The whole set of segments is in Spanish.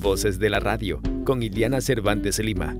Voces de la Radio, con Iliana Cervantes Lima.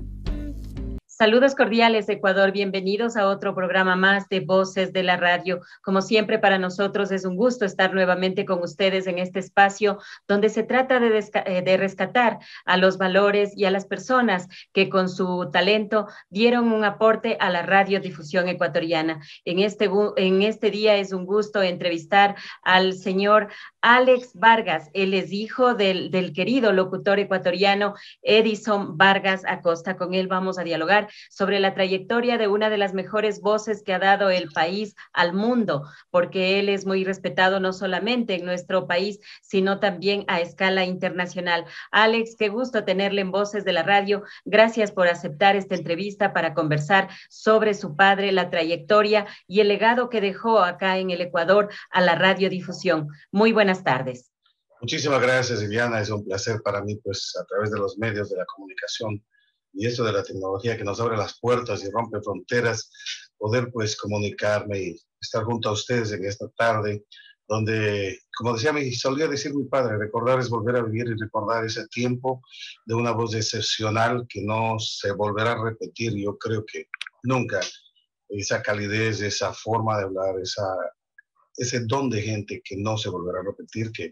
Saludos cordiales, Ecuador. Bienvenidos a otro programa más de Voces de la Radio. Como siempre, para nosotros es un gusto estar nuevamente con ustedes en este espacio donde se trata de rescatar a los valores y a las personas que con su talento dieron un aporte a la radiodifusión ecuatoriana. En este día es un gusto entrevistar al señor Alex Vargas. Él es hijo del querido locutor ecuatoriano Edison Vargas Acosta. Con él vamos a dialogar sobre la trayectoria de una de las mejores voces que ha dado el país al mundo, porque él es muy respetado no solamente en nuestro país, sino también a escala internacional. Alex, qué gusto tenerle en Voces de la Radio. Gracias por aceptar esta entrevista para conversar sobre su padre, la trayectoria y el legado que dejó acá en el Ecuador a la radiodifusión. Muy buenas tardes. Muchísimas gracias, Viviana. Es un placer para mí, pues, a través de los medios de la comunicación y esto de la tecnología que nos abre las puertas y rompe fronteras, poder, pues, comunicarme y estar junto a ustedes en esta tarde, donde, como solía decir mi padre, recordar es volver a vivir y recordar ese tiempo de una voz excepcional que no se volverá a repetir. Yo creo que nunca esa calidez, esa forma de hablar, ese don de gente que no se volverá a repetir, que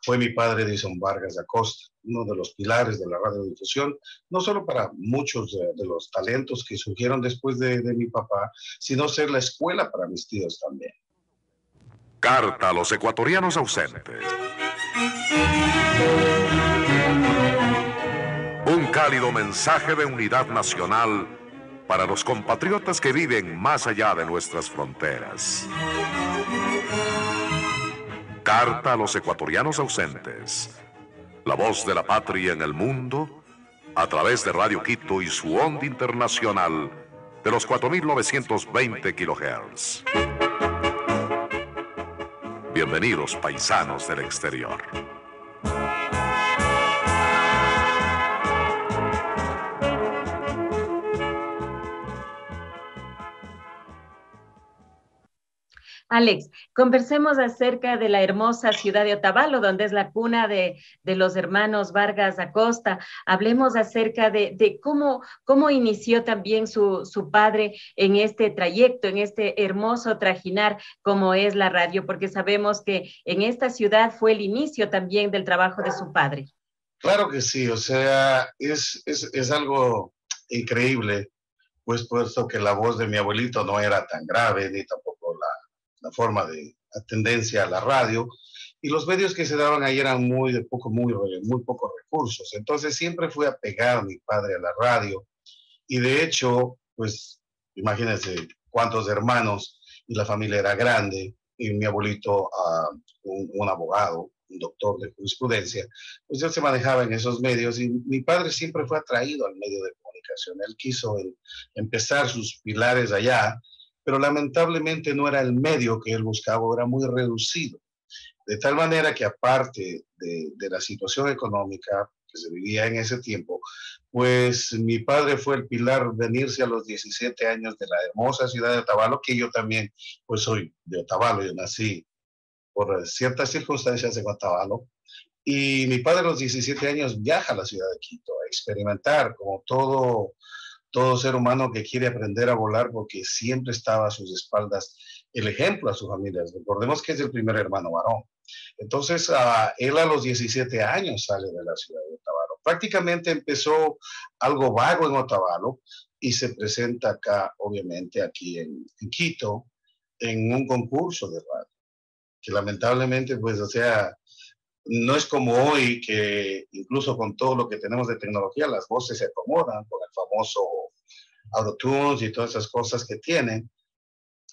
fue mi padre Edison Vargas Acosta, uno de los pilares de la radiodifusión, no solo para muchos de los talentos que surgieron después de mi papá, sino ser la escuela para mis tíos también. Carta a los ecuatorianos ausentes. Un cálido mensaje de unidad nacional para los compatriotas que viven más allá de nuestras fronteras. Carta a los ecuatorianos ausentes. La voz de la patria en el mundo, a través de Radio Quito y su onda internacional de los 4.920 kHz. Bienvenidos, paisanos del exterior. Alex, conversemos acerca de la hermosa ciudad de Otavalo, donde es la cuna de los hermanos Vargas Acosta. Hablemos acerca de cómo inició también su padre en este trayecto, en este hermoso trajinar como es la radio, porque sabemos que en esta ciudad fue el inicio también del trabajo de su padre. Claro que sí, o sea, es algo increíble, pues puesto que la voz de mi abuelito no era tan grave, ni tampoco la forma de la tendencia a la radio, y los medios que se daban ahí eran muy pocos recursos. Entonces siempre fui apegado a mi padre a la radio, y de hecho, pues imagínense cuántos hermanos, y la familia era grande, y mi abuelito, un abogado, un doctor de jurisprudencia, pues él se manejaba en esos medios, y mi padre siempre fue atraído al medio de comunicación. Él quiso empezar sus pilares allá, pero lamentablemente no era el medio que él buscaba, era muy reducido. De tal manera que aparte de la situación económica que se vivía en ese tiempo, pues mi padre fue el pilar venirse a los 17 años de la hermosa ciudad de Otavalo, que yo también pues soy de Otavalo, yo nací por ciertas circunstancias en Otavalo, y mi padre a los 17 años viaja a la ciudad de Quito a experimentar como todo ser humano que quiere aprender a volar, porque siempre estaba a sus espaldas el ejemplo a sus familias. Recordemos que es el primer hermano varón. Entonces, él a los 17 años sale de la ciudad de Otavalo. Prácticamente empezó algo vago en Otavalo y se presenta acá, obviamente, aquí en Quito, en un concurso de radio, que lamentablemente, pues, o sea, no es como hoy, que incluso con todo lo que tenemos de tecnología, las voces se acomodan con el famoso autotunes y todas esas cosas que tienen.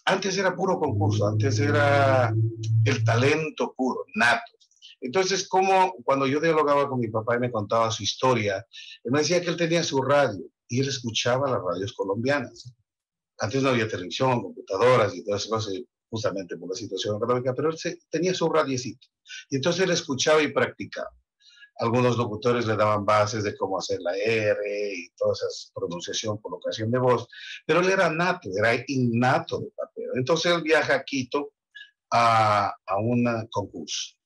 Antes era puro concurso, antes era el talento puro, nato. Entonces, como cuando yo dialogaba con mi papá y me contaba su historia, él me decía que él tenía su radio y él escuchaba las radios colombianas. Antes no había televisión, computadoras y todas esas cosas, justamente por la situación económica, pero él tenía su radiecito. Y entonces él escuchaba y practicaba. Algunos locutores le daban bases de cómo hacer la R y toda esa pronunciación, colocación de voz, pero él era nato, era innato de papel. Entonces él viaja a Quito a un concurso.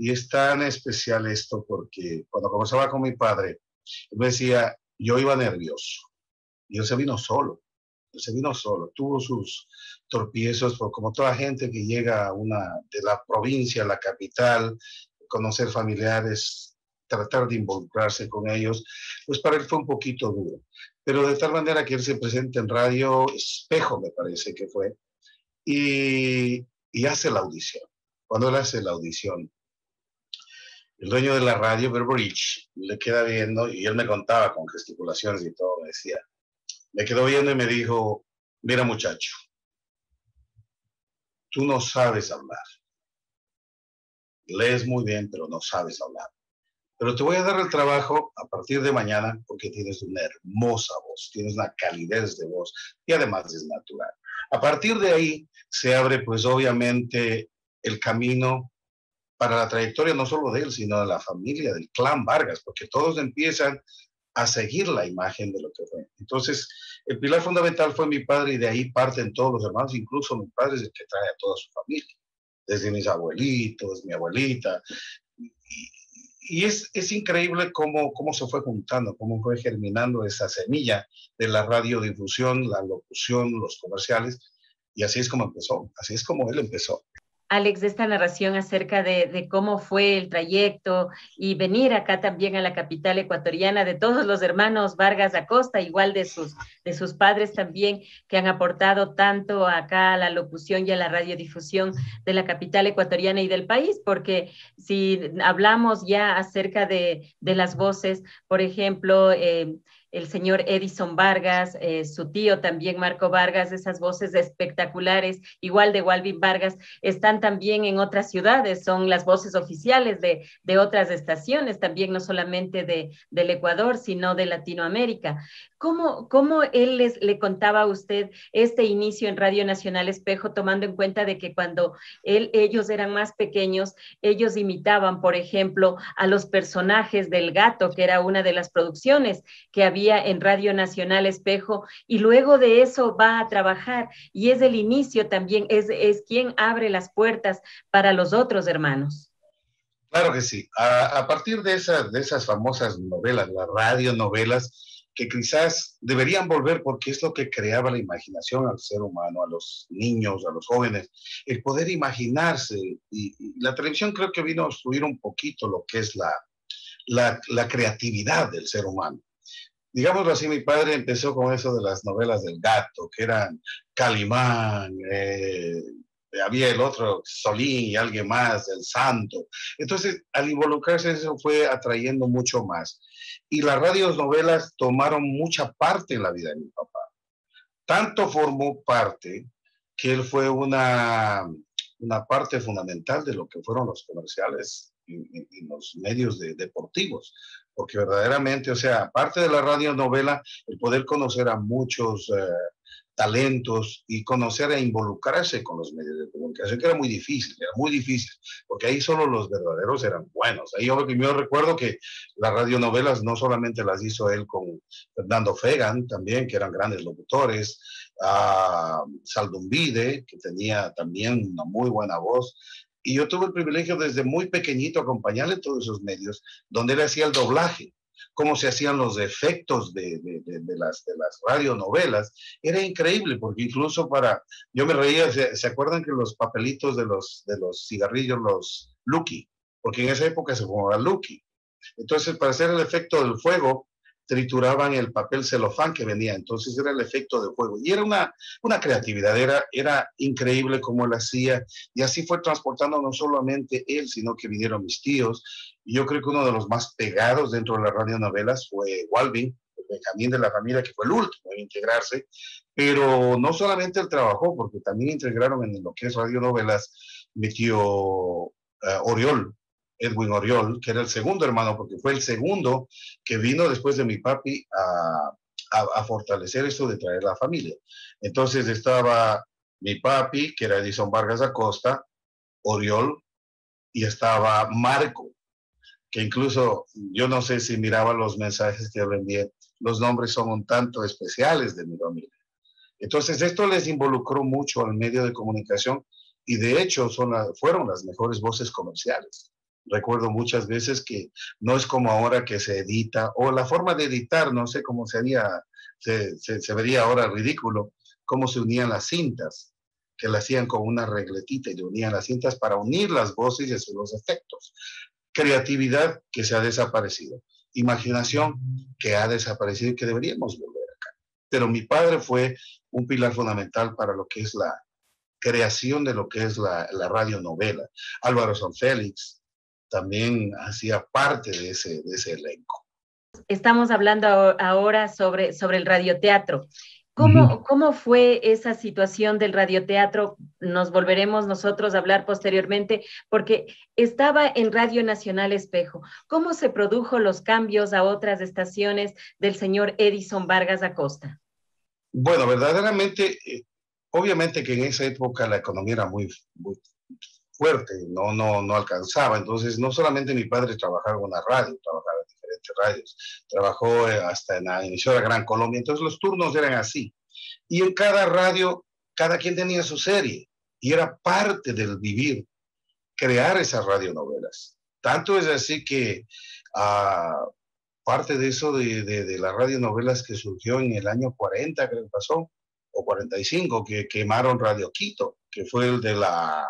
Y es tan especial esto porque cuando conversaba con mi padre, él me decía, yo iba nervioso. Y él se vino solo. Él se vino solo. Tuvo sus tropiezos, por como toda gente que llega a una de la provincia a la capital, conocer familiares, tratar de involucrarse con ellos, pues para él fue un poquito duro. Pero de tal manera que él se presenta en Radio Espejo, me parece que fue, y hace la audición. Cuando él hace la audición, el dueño de la radio, Berbridge, le queda viendo y él me contaba con gesticulaciones y todo, me decía, me quedó viendo y me dijo, mira muchacho, tú no sabes hablar, lees muy bien, pero no sabes hablar. Pero te voy a dar el trabajo a partir de mañana porque tienes una hermosa voz, tienes una calidez de voz y además es natural. A partir de ahí se abre pues obviamente el camino para la trayectoria no solo de él, sino de la familia, del clan Vargas, porque todos empiezan a seguir la imagen de lo que fue. Entonces, el pilar fundamental fue mi padre y de ahí parten todos los hermanos, incluso mi padre es el que trae a toda su familia, desde mis abuelitos, mi abuelita. Y es increíble cómo se fue juntando, cómo fue germinando esa semilla de la radiodifusión, la locución, los comerciales, y así es como empezó, así es como él empezó. Alex, de esta narración acerca de cómo fue el trayecto y venir acá también a la capital ecuatoriana de todos los hermanos Vargas Acosta, igual de sus padres también, que han aportado tanto acá a la locución y a la radiodifusión de la capital ecuatoriana y del país, porque si hablamos ya acerca de las voces, por ejemplo, el señor Edison Vargas, su tío también Marco Vargas, esas voces espectaculares, igual de Walvin Vargas, están también en otras ciudades, son las voces oficiales de otras estaciones, también no solamente del Ecuador, sino de Latinoamérica. ¿Cómo él le contaba a usted este inicio en Radio Nacional Espejo, tomando en cuenta de que cuando ellos eran más pequeños, ellos imitaban, por ejemplo, a los personajes del Gato, que era una de las producciones que había en Radio Nacional Espejo, y luego de eso va a trabajar, y es el inicio también, es quien abre las puertas para los otros hermanos? Claro que sí. A partir de esas famosas novelas, las radionovelas, que quizás deberían volver porque es lo que creaba la imaginación al ser humano, a los niños, a los jóvenes, el poder imaginarse. Y la televisión creo que vino a obstruir un poquito lo que es la creatividad del ser humano. Digámoslo así, mi padre empezó con eso de las novelas del Gato, que eran Calimán, había el otro, Solín y alguien más, el Santo. Entonces, al involucrarse eso fue atrayendo mucho más. Y las radionovelas tomaron mucha parte en la vida de mi papá. Tanto formó parte que él fue una parte fundamental de lo que fueron los comerciales y los medios deportivos, porque verdaderamente, o sea, aparte de la radionovela, el poder conocer a muchos talentos y conocer e involucrarse con los medios de comunicación, que era muy difícil, porque ahí solo los verdaderos eran buenos. Ahí yo recuerdo que las radionovelas no solamente las hizo él con Fernando Fegan, también, que eran grandes locutores, Saldumbide, que tenía también una muy buena voz, y yo tuve el privilegio desde muy pequeñito acompañarle en todos esos medios, donde él hacía el doblaje, cómo se hacían los efectos de las radionovelas. Era increíble, porque incluso yo me reía, ¿se acuerdan que los papelitos de los cigarrillos, los Lucky? Porque en esa época se fumaba Lucky. Entonces, para hacer el efecto del fuego, trituraban el papel celofán que venía, entonces era el efecto de fuego. Y era una creatividad, era increíble cómo él hacía, y así fue transportando no solamente él, sino que vinieron mis tíos, y yo creo que uno de los más pegados dentro de las radionovelas fue Walvin, el Benjamín de la familia, que fue el último en integrarse, pero no solamente él trabajó, porque también integraron en lo que es radionovelas mi tío Oriol, Edwin Oriol, que era el segundo hermano, porque fue el segundo que vino después de mi papi a fortalecer esto de traer la familia. Entonces estaba mi papi, que era Edison Vargas Acosta, Oriol, y estaba Marco, que incluso yo no sé si miraba los mensajes que le envié, los nombres son un tanto especiales de mi familia. Entonces esto les involucró mucho al medio de comunicación y de hecho fueron las mejores voces comerciales. Recuerdo muchas veces que no es como ahora que se edita, o la forma de editar, no sé cómo sería, se vería ahora ridículo, cómo se unían las cintas, que la hacían con una regletita y le unían las cintas para unir las voces y hacer los efectos. Creatividad que se ha desaparecido, imaginación que ha desaparecido y que deberíamos volver acá. Pero mi padre fue un pilar fundamental para lo que es la creación de lo que es la radionovela. Álvaro Sanfélix también hacía parte de ese elenco. Estamos hablando ahora sobre el radioteatro. Ujú. ¿Cómo fue esa situación del radioteatro? Nos volveremos nosotros a hablar posteriormente, porque estaba en Radio Nacional Espejo. ¿Cómo se produjo los cambios a otras estaciones del señor Edison Vargas Acosta? Bueno, verdaderamente, obviamente que en esa época la economía era muy fuerte, no alcanzaba. Entonces, no solamente mi padre trabajaba en una radio, trabajaba en diferentes radios, trabajó hasta en la emisora Gran Colombia, entonces los turnos eran así. Y en cada radio, cada quien tenía su serie, y era parte del vivir, crear esas radionovelas. Tanto es así que parte de eso de las radionovelas que surgió en el año 40, creo que pasó, o 45, que quemaron Radio Quito, que fue el de la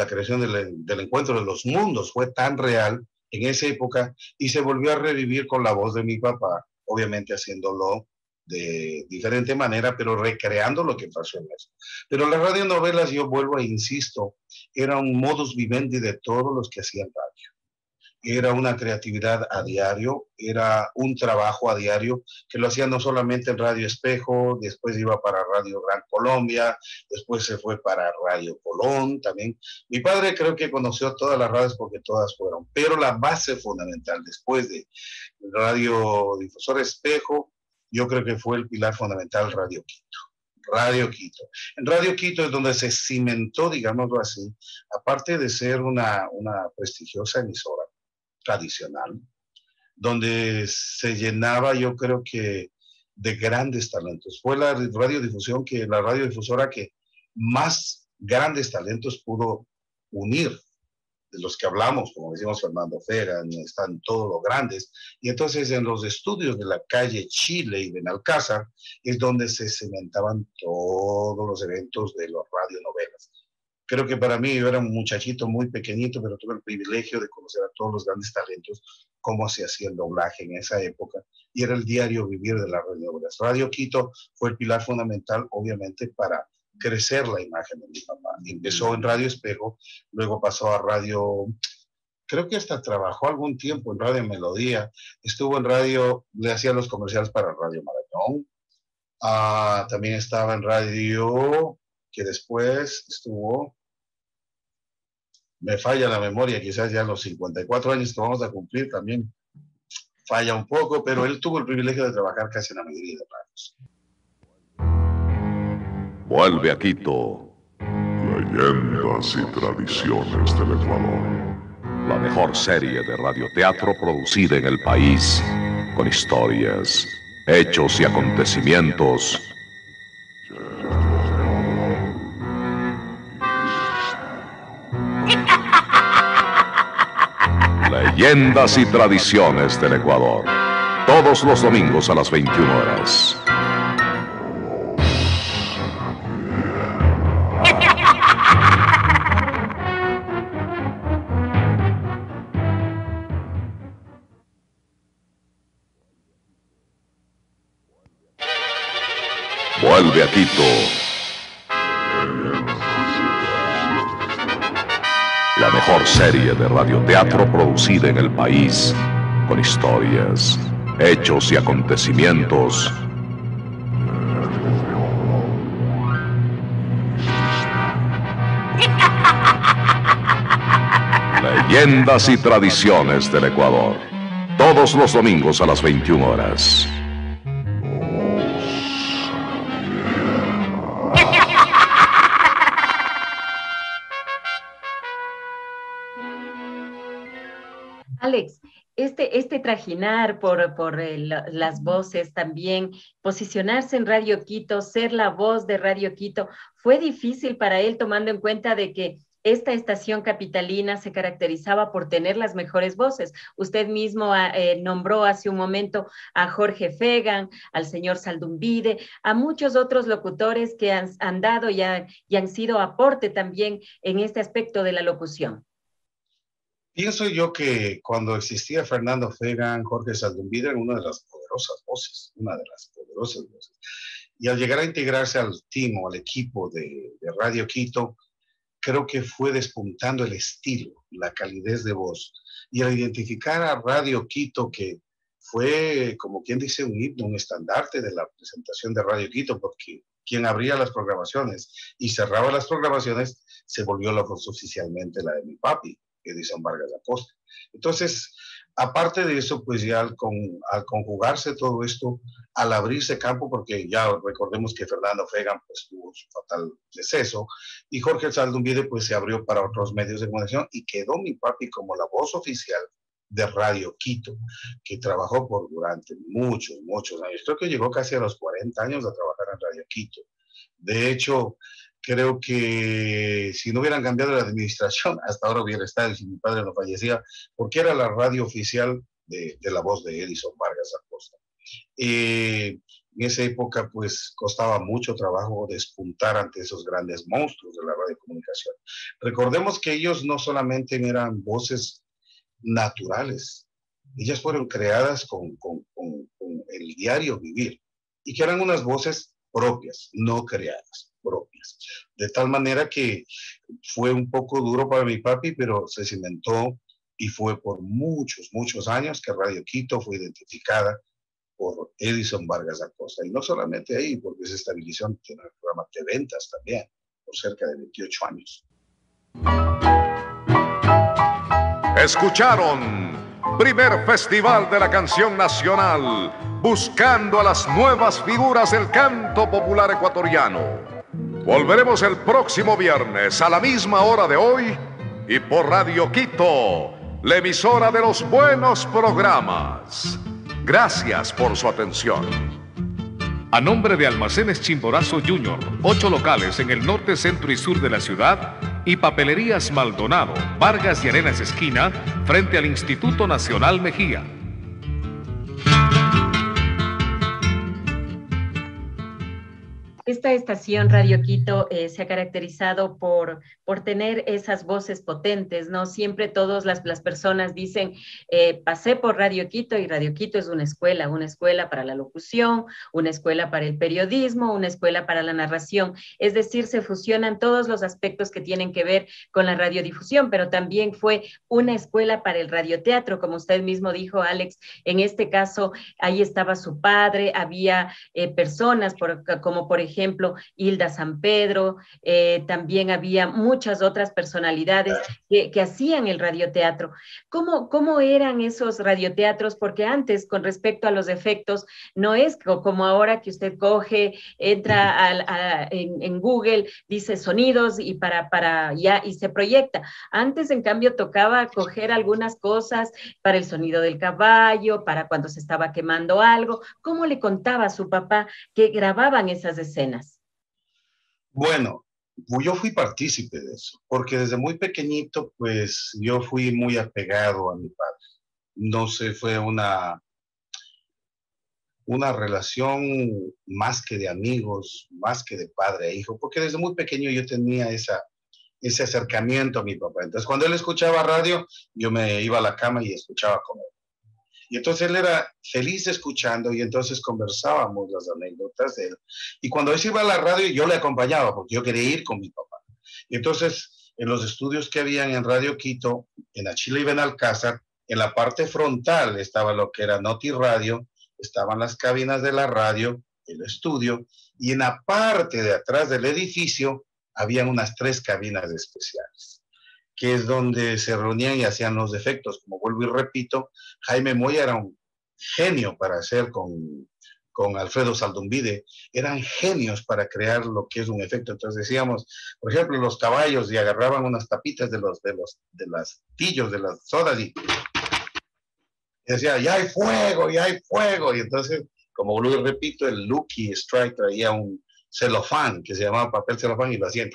creación del encuentro de los mundos, fue tan real en esa época y se volvió a revivir con la voz de mi papá, obviamente haciéndolo de diferente manera, pero recreando lo que pasó en eso. Pero las radionovelas, yo vuelvo e insisto, era un modus vivendi de todos los que hacían radio. Era una creatividad a diario, era un trabajo a diario, que lo hacía no solamente en Radio Espejo, después iba para Radio Gran Colombia, después se fue para Radio Colón también. Mi padre creo que conoció todas las radios porque todas fueron, pero la base fundamental después de Radio Difusor Espejo, yo creo que fue el pilar fundamental Radio Quito. Radio Quito. En Radio Quito es donde se cimentó, digámoslo así, aparte de ser una prestigiosa emisora tradicional, donde se llenaba, yo creo que, de grandes talentos. Fue la radiodifusión la radiodifusora que más grandes talentos pudo unir, de los que hablamos, como decimos Fernando Fera, están todos los grandes, y entonces en los estudios de la calle Chile y Benalcázar es donde se cementaban todos los eventos de las radionovelas. Creo que para mí, yo era un muchachito muy pequeñito, pero tuve el privilegio de conocer a todos los grandes talentos, cómo se hacía el doblaje en esa época, y era el diario vivir de las radionovelas. Radio Quito fue el pilar fundamental, obviamente, para crecer la imagen de mi papá. Empezó en Radio Espejo, luego pasó a Radio, creo que hasta trabajó algún tiempo en Radio Melodía, estuvo en radio, le hacía los comerciales para Radio Marañón, también estaba en radio, que después estuvo, me falla la memoria, quizás ya a los 54 años que vamos a cumplir también falla un poco, pero él tuvo el privilegio de trabajar casi en la mayoría de radios. Vuelve a Quito. Leyendas y tradiciones del Ecuador. La mejor serie de radioteatro producida en el país, con historias, hechos y acontecimientos. Leyendas y tradiciones del Ecuador. Todos los domingos a las 21 horas. Vuelve a Quito. La mejor serie de radioteatro producida en el país, con historias, hechos y acontecimientos. Leyendas y tradiciones del Ecuador. Todos los domingos a las 21 horas. Alex, este trajinar por las voces también, posicionarse en Radio Quito, ser la voz de Radio Quito, ¿fue difícil para él tomando en cuenta de que esta estación capitalina se caracterizaba por tener las mejores voces. Usted mismo nombró hace un momento a Jorge Fegan, al señor Saldumbide, a muchos otros locutores que han dado y han sido aporte también en este aspecto de la locución. Pienso yo que cuando existía Fernando Fegan, Jorge Saldumbide eran una de las poderosas voces, una de las poderosas voces. Y al llegar a integrarse al team o al equipo de Radio Quito, creo que fue despuntando el estilo, la calidez de voz. Y al identificar a Radio Quito, que fue, como quien dice, un himno, un estandarte de la presentación de Radio Quito, porque quien abría las programaciones y cerraba las programaciones se volvió la voz oficialmente la de mi papi, Edison Vargas Acosta. Entonces, aparte de eso, pues ya al conjugarse todo esto, al abrirse campo, porque ya recordemos que Fernando Fegan pues tuvo su fatal deceso, y Jorge Saldumbide pues se abrió para otros medios de comunicación y quedó mi papi como la voz oficial de Radio Quito, que trabajó durante muchos años. Creo que llegó casi a los 40 años a trabajar en Radio Quito. De hecho, creo que si no hubieran cambiado la administración, hasta ahora hubiera estado, y si mi padre no fallecía, porque era la radio oficial de la voz de Edison Vargas Acosta. En esa época, pues, costaba mucho trabajo despuntar ante esos grandes monstruos de la radiocomunicación. Recordemos que ellos no solamente eran voces naturales, ellas fueron creadas con el diario vivir, y que eran unas voces propias, no creadas, propias. De tal manera que fue un poco duro para mi papi, pero se cimentó y fue por muchos años que Radio Quito fue identificada por Edison Vargas Acosta. Y no solamente ahí, porque se estabilizó en el programa de ventas también, por cerca de 28 años. Escucharon primer Festival de la Canción Nacional, buscando a las nuevas figuras del canto popular ecuatoriano. Volveremos el próximo viernes a la misma hora de hoy y por Radio Quito, la emisora de los buenos programas. Gracias por su atención. A nombre de Almacenes Chimborazo Jr., 8 locales en el norte, centro y sur de la ciudad, y Papelerías Maldonado, Vargas y Arenas esquina, frente al Instituto Nacional Mejía. Esta estación Radio Quito se ha caracterizado por tener esas voces potentes, ¿no? Siempre todas las personas dicen, pasé por Radio Quito, y Radio Quito es una escuela para la locución, una escuela para el periodismo, una escuela para la narración. Es decir, se fusionan todos los aspectos que tienen que ver con la radiodifusión, pero también fue una escuela para el radioteatro, como usted mismo dijo, Alex. En este caso, ahí estaba su padre, había personas como por ejemplo Hilda San Pedro, también había muchas otras personalidades que hacían el radioteatro. ¿Cómo eran esos radioteatros? Porque antes, con respecto a los efectos, no es como ahora que usted coge, entra en Google, dice sonidos y y se proyecta. Antes, en cambio, tocaba coger algunas cosas para el sonido del caballo, para cuando se estaba quemando algo. ¿Cómo le contaba a su papá que grababan esas escenas? Bueno, yo fui partícipe de eso, porque desde muy pequeñito, pues yo fui muy apegado a mi padre. No sé, fue una relación más que de amigos, más que de padre a hijo, porque desde muy pequeño yo tenía ese acercamiento a mi papá. Entonces, cuando él escuchaba radio, yo me iba a la cama y escuchaba con él. Y entonces él era feliz escuchando y entonces conversábamos las anécdotas de él. Y cuando él iba a la radio, yo le acompañaba porque yo quería ir con mi papá. Y entonces, en los estudios que habían en Radio Quito, en Achila y Benalcázar, en la parte frontal estaba lo que era Noti Radio, estaban las cabinas de la radio, el estudio, y en la parte de atrás del edificio habían unas 3 cabinas especiales, que es donde se reunían y hacían los efectos. Como vuelvo y repito, Jaime Moya era un genio para hacer con Alfredo Saldumbide, eran genios para crear lo que es un efecto. Entonces decíamos, por ejemplo, los caballos, y agarraban unas tapitas de las tillos, de las sodas, y decía, ya hay fuego, ya hay fuego. Y entonces, como vuelvo y repito, el Lucky Strike traía un celofán, que se llamaba papel celofán, y lo hacían.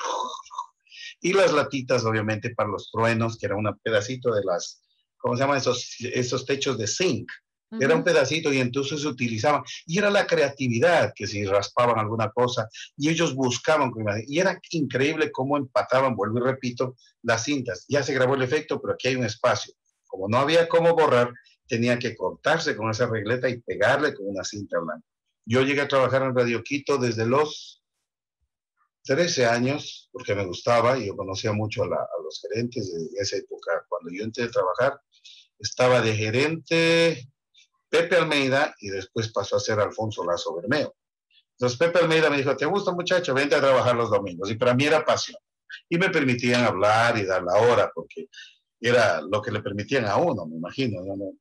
Y las latitas, obviamente, para los truenos, que era un pedacito de las, ¿cómo se llaman esos techos de zinc? Era un pedacito y entonces se utilizaban. Y era la creatividad, que si raspaban alguna cosa, y ellos buscaban. Y era increíble cómo empataban, vuelvo y repito, las cintas. Ya se grabó el efecto, pero aquí hay un espacio. Como no había cómo borrar, tenía que cortarse con esa regleta y pegarle con una cinta blanca. Yo llegué a trabajar en Radio Quito desde los 13 años, porque me gustaba y yo conocía mucho a los gerentes de esa época. Cuando yo entré a trabajar, estaba de gerente Pepe Almeida y después pasó a ser Alfonso Lazo Bermeo. Entonces Pepe Almeida me dijo, ¿te gusta muchacho? Vente a trabajar los domingos. Y para mí era pasión. Y me permitían hablar y dar la hora, porque era lo que le permitían a uno, me imagino. ¿No?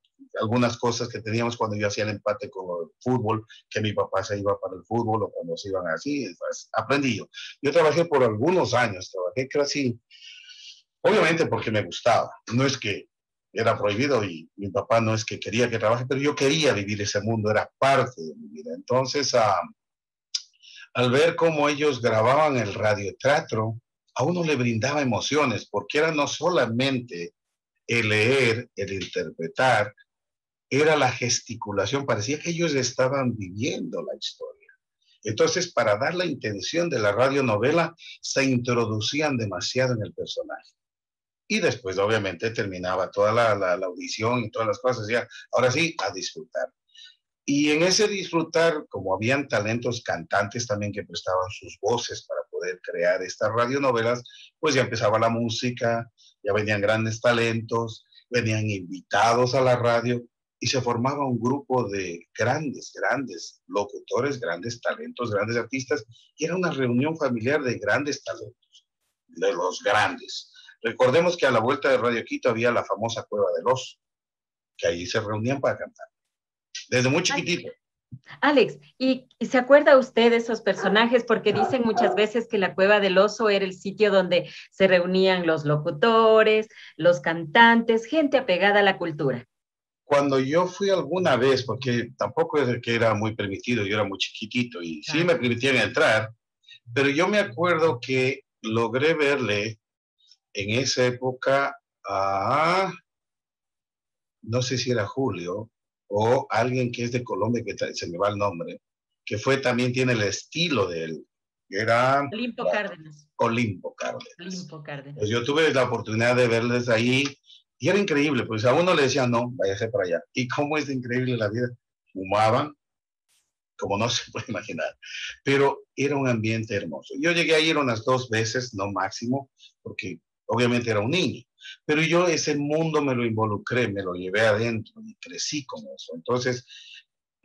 Algunas cosas que teníamos cuando yo hacía el empate con el fútbol, que mi papá se iba para el fútbol o cuando se iban así, pues, aprendí yo. Yo trabajé por algunos años, trabajé casi, obviamente porque me gustaba. No es que era prohibido y mi papá no es que quería que trabaje, pero yo quería vivir ese mundo, era parte de mi vida. Entonces, al ver cómo ellos grababan el radioteatro, a uno le brindaba emociones, porque era no solamente el leer, el interpretar, era la gesticulación, parecía que ellos estaban viviendo la historia. Entonces, para dar la intención de la radionovela, se introducían demasiado en el personaje. Y después, obviamente, terminaba toda la audición y todas las cosas, ya, ahora sí, a disfrutar. Y en ese disfrutar, como habían talentos cantantes también que prestaban sus voces para poder crear estas radionovelas, pues ya empezaba la música, ya venían grandes talentos, venían invitados a la radio y se formaba un grupo de grandes locutores, grandes talentos, grandes artistas, y era una reunión familiar de grandes talentos, de los grandes. Recordemos que a la vuelta de Radio Quito había la famosa Cueva del Oso, que allí se reunían para cantar. Desde muy chiquitito. Alex, ¿y se acuerda usted de esos personajes? Porque dicen muchas veces que la Cueva del Oso era el sitio donde se reunían los locutores, los cantantes, gente apegada a la cultura. Cuando yo fui alguna vez, porque tampoco es que era muy permitido, yo era muy chiquitito y sí me permitían entrar, pero yo me acuerdo que logré verle en esa época a, no sé si era Julio, o alguien que es de Colombia, que se me va el nombre, que fue también tiene el estilo de él. Era Olimpo Cárdenas. Olimpo Cárdenas. Olimpo Cárdenas. Pues yo tuve la oportunidad de verles ahí y era increíble, pues a uno le decían, no, váyase para allá. ¿Y cómo es increíble la vida? Fumaban, como no se puede imaginar, pero era un ambiente hermoso. Yo llegué a ir unas 2 veces, no máximo, porque obviamente era un niño, pero yo ese mundo me lo involucré, me lo llevé adentro y crecí con eso. Entonces,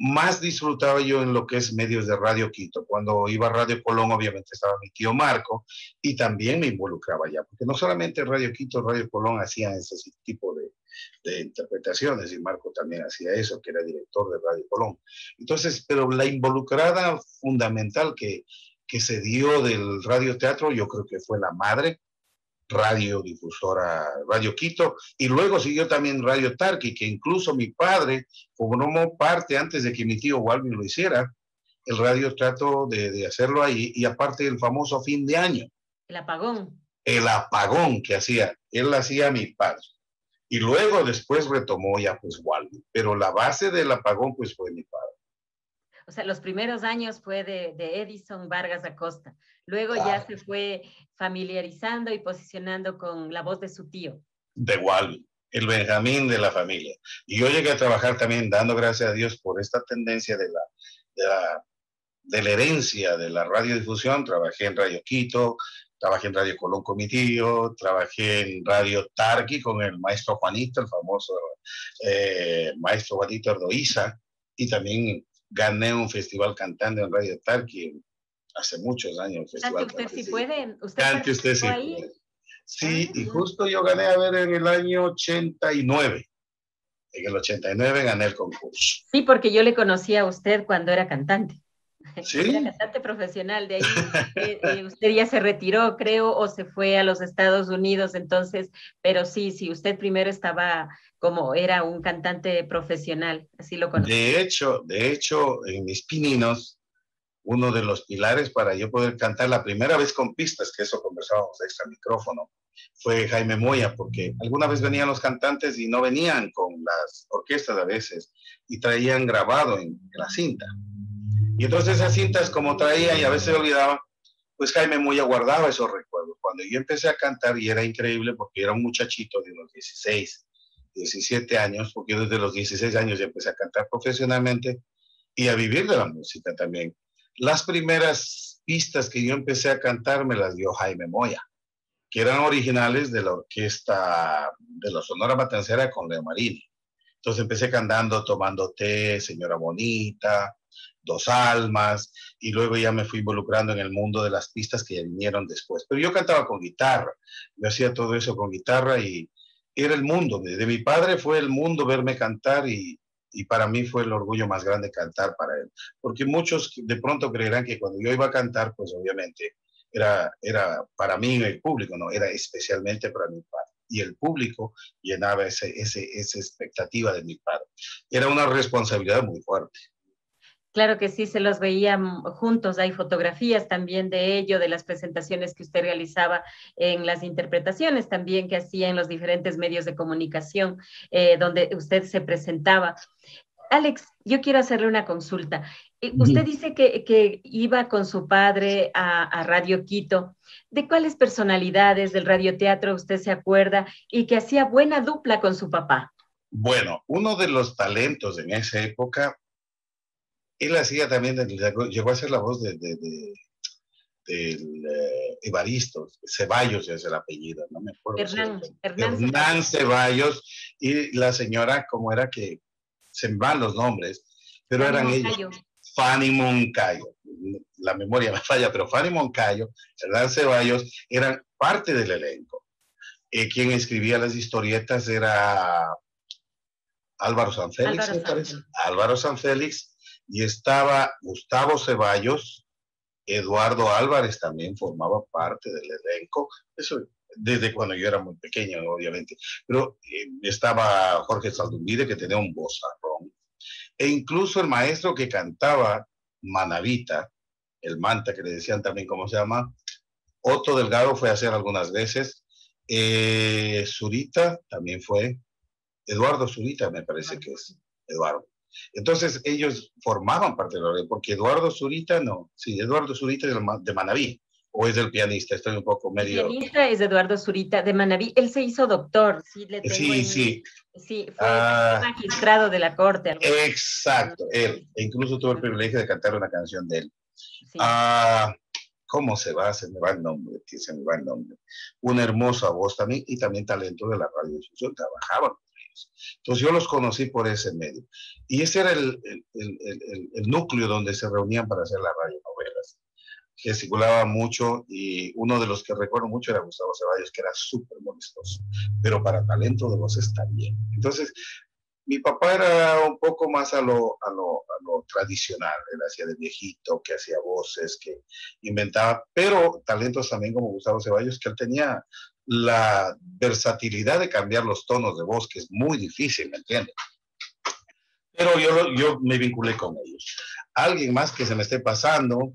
más disfrutaba yo en lo que es medios de Radio Quito. Cuando iba a Radio Colón, obviamente estaba mi tío Marco y también me involucraba allá, porque no solamente Radio Quito, Radio Colón hacían ese tipo de interpretaciones y Marco también hacía eso, que era director de Radio Colón. Entonces, pero la involucrada fundamental que se dio del radioteatro, yo creo que fue la madre, radiodifusora Radio Quito, y luego siguió también Radio Tarqui, que incluso mi padre formó parte antes de que mi tío Walvin lo hiciera, el radio trató de hacerlo ahí, y aparte el famoso fin de año. El apagón. El apagón que hacía, él hacía mi padre. Y luego después retomó ya pues Walvin, pero la base del apagón pues fue mi padre. O sea, los primeros años fue de Edison Vargas Acosta. Luego ya se fue familiarizando y posicionando con la voz de su tío. De Walvin, el Benjamín de la familia. Y yo llegué a trabajar también, dando gracias a Dios por esta tendencia de la herencia de la radiodifusión. Trabajé en Radio Quito, trabajé en Radio Colón con mi tío, trabajé en Radio Tarqui con el maestro Juanito, el famoso maestro Juanito Ardoiza, y también gané un festival cantando en Radio Tarqui hace muchos años. Festival usted sí puede. Cante usted sí puede. Sí, y justo yo gané, a ver, en el año 89. En el 89 gané el concurso. Sí, porque yo le conocí a usted cuando era cantante. ¿Sí? Era cantante profesional, de ahí usted ya se retiró, creo, o se fue a los Estados Unidos, entonces, pero sí, usted primero estaba como era un cantante profesional, así lo conocí. De hecho, en mis pininos, uno de los pilares para yo poder cantar la primera vez con pistas, que eso conversábamos extra micrófono, fue Jaime Moya, porque alguna vez venían los cantantes y no venían con las orquestas a veces, y traían grabado en la cinta. Y entonces esas cintas como traían y a veces se olvidaban, pues Jaime Moya guardaba esos recuerdos. Cuando yo empecé a cantar, y era increíble porque era un muchachito de unos 16, 17 años, porque yo desde los 16 años ya empecé a cantar profesionalmente y a vivir de la música también. Las primeras pistas que yo empecé a cantar me las dio Jaime Moya, que eran originales de la orquesta de la Sonora Matancera con Leo Marini. Entonces empecé cantando Tomando Té, Señora Bonita, Dos Almas, y luego ya me fui involucrando en el mundo de las pistas que ya vinieron después. Pero yo cantaba con guitarra, yo hacía todo eso con guitarra y era el mundo. De mi padre fue el mundo verme cantar y para mí fue el orgullo más grande cantar para él. Porque muchos de pronto creerán que cuando yo iba a cantar, pues obviamente era para mí el público, no, era especialmente para mi padre. Y el público llenaba esa expectativa de mi padre. Era una responsabilidad muy fuerte. Claro que sí, se los veían juntos, hay fotografías también de ello, de las presentaciones que usted realizaba en las interpretaciones también que hacía en los diferentes medios de comunicación donde usted se presentaba. Alex, yo quiero hacerle una consulta. Usted dice que iba con su padre a Radio Quito. ¿De cuáles personalidades del radioteatro usted se acuerda y que hacía buena dupla con su papá? Bueno, uno de los talentos en esa época, él hacía también, llegó a ser la voz del Evaristo, Ceballos es el apellido, no me acuerdo. Hernán Ceballos, y la señora, como era que se me van los nombres, pero Fanny eran Moncayo. Ellos. Fanny Moncayo, la memoria me falla, pero Fanny Moncayo, Hernán Ceballos, eran parte del elenco. Quien escribía las historietas era Álvaro Sanfélix, me parece. Álvaro Sanfélix, y estaba Gustavo Ceballos, Eduardo Álvarez también formaba parte del elenco, eso desde cuando yo era muy pequeño, obviamente, pero estaba Jorge Saldumbide, que tenía un vozarrón, e incluso el maestro que cantaba Manavita, el Manta, que le decían también cómo se llama, Otto Delgado fue a hacer algunas veces, Zurita también fue, Eduardo Zurita me parece que es, Eduardo. Entonces ellos formaban parte de la red, porque Eduardo Zurita no, sí, Eduardo Zurita es de Manaví, o es el pianista, estoy un poco medio... El pianista es Eduardo Zurita de Manaví, él se hizo doctor, sí, le tengo sí. Sí, fue magistrado de la corte. Exacto, él, e incluso tuve el privilegio de cantar una canción de él. Sí. ¿Cómo se va? Se me va el nombre, Una hermosa voz también, y también talento de la radiodifusión, trabajaban. Entonces yo los conocí por ese medio. Y ese era el núcleo donde se reunían para hacer las radionovelas. Gesticulaba mucho y uno de los que recuerdo mucho era Gustavo Ceballos, que era súper molestoso, pero para talento de voces también. Entonces, mi papá era un poco más a lo tradicional. Él hacía de viejito, que hacía voces, que inventaba, pero talentos también como Gustavo Ceballos, que él tenía la versatilidad de cambiar los tonos de voz, que es muy difícil, ¿me entiendes? Pero yo me vinculé con ellos. Alguien más que se me esté pasando,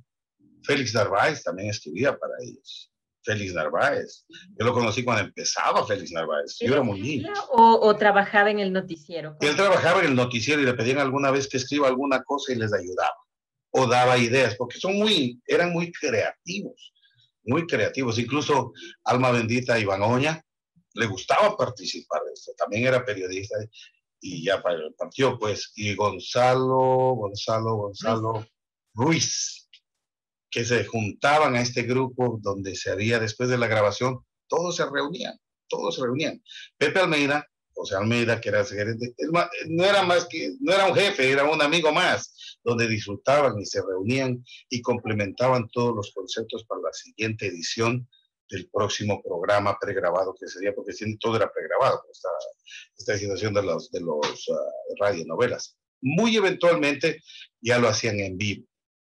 Félix Narváez también escribía para ellos. Félix Narváez. Yo lo conocí cuando empezaba Félix Narváez. Yo era muy niño. ¿O trabajaba en el noticiero? Él trabajaba en el noticiero y le pedían alguna vez que escriba alguna cosa y les ayudaba. O daba ideas, porque eran muy creativos. Muy creativos. Incluso Alma Bendita Ivanoña le gustaba participar de esto. También era periodista y ya partió, pues. Y Gonzalo Ruiz, que se juntaban a este grupo donde se haría después de la grabación, todos se reunían. Pepe Almeida, José Almeida, que era el gerente, no era un jefe, era un amigo más, donde disfrutaban y se reunían y complementaban todos los conceptos para la siguiente edición del próximo programa pregrabado que sería, porque todo era pregrabado, esta situación de los radionovelas. Muy eventualmente ya lo hacían en vivo.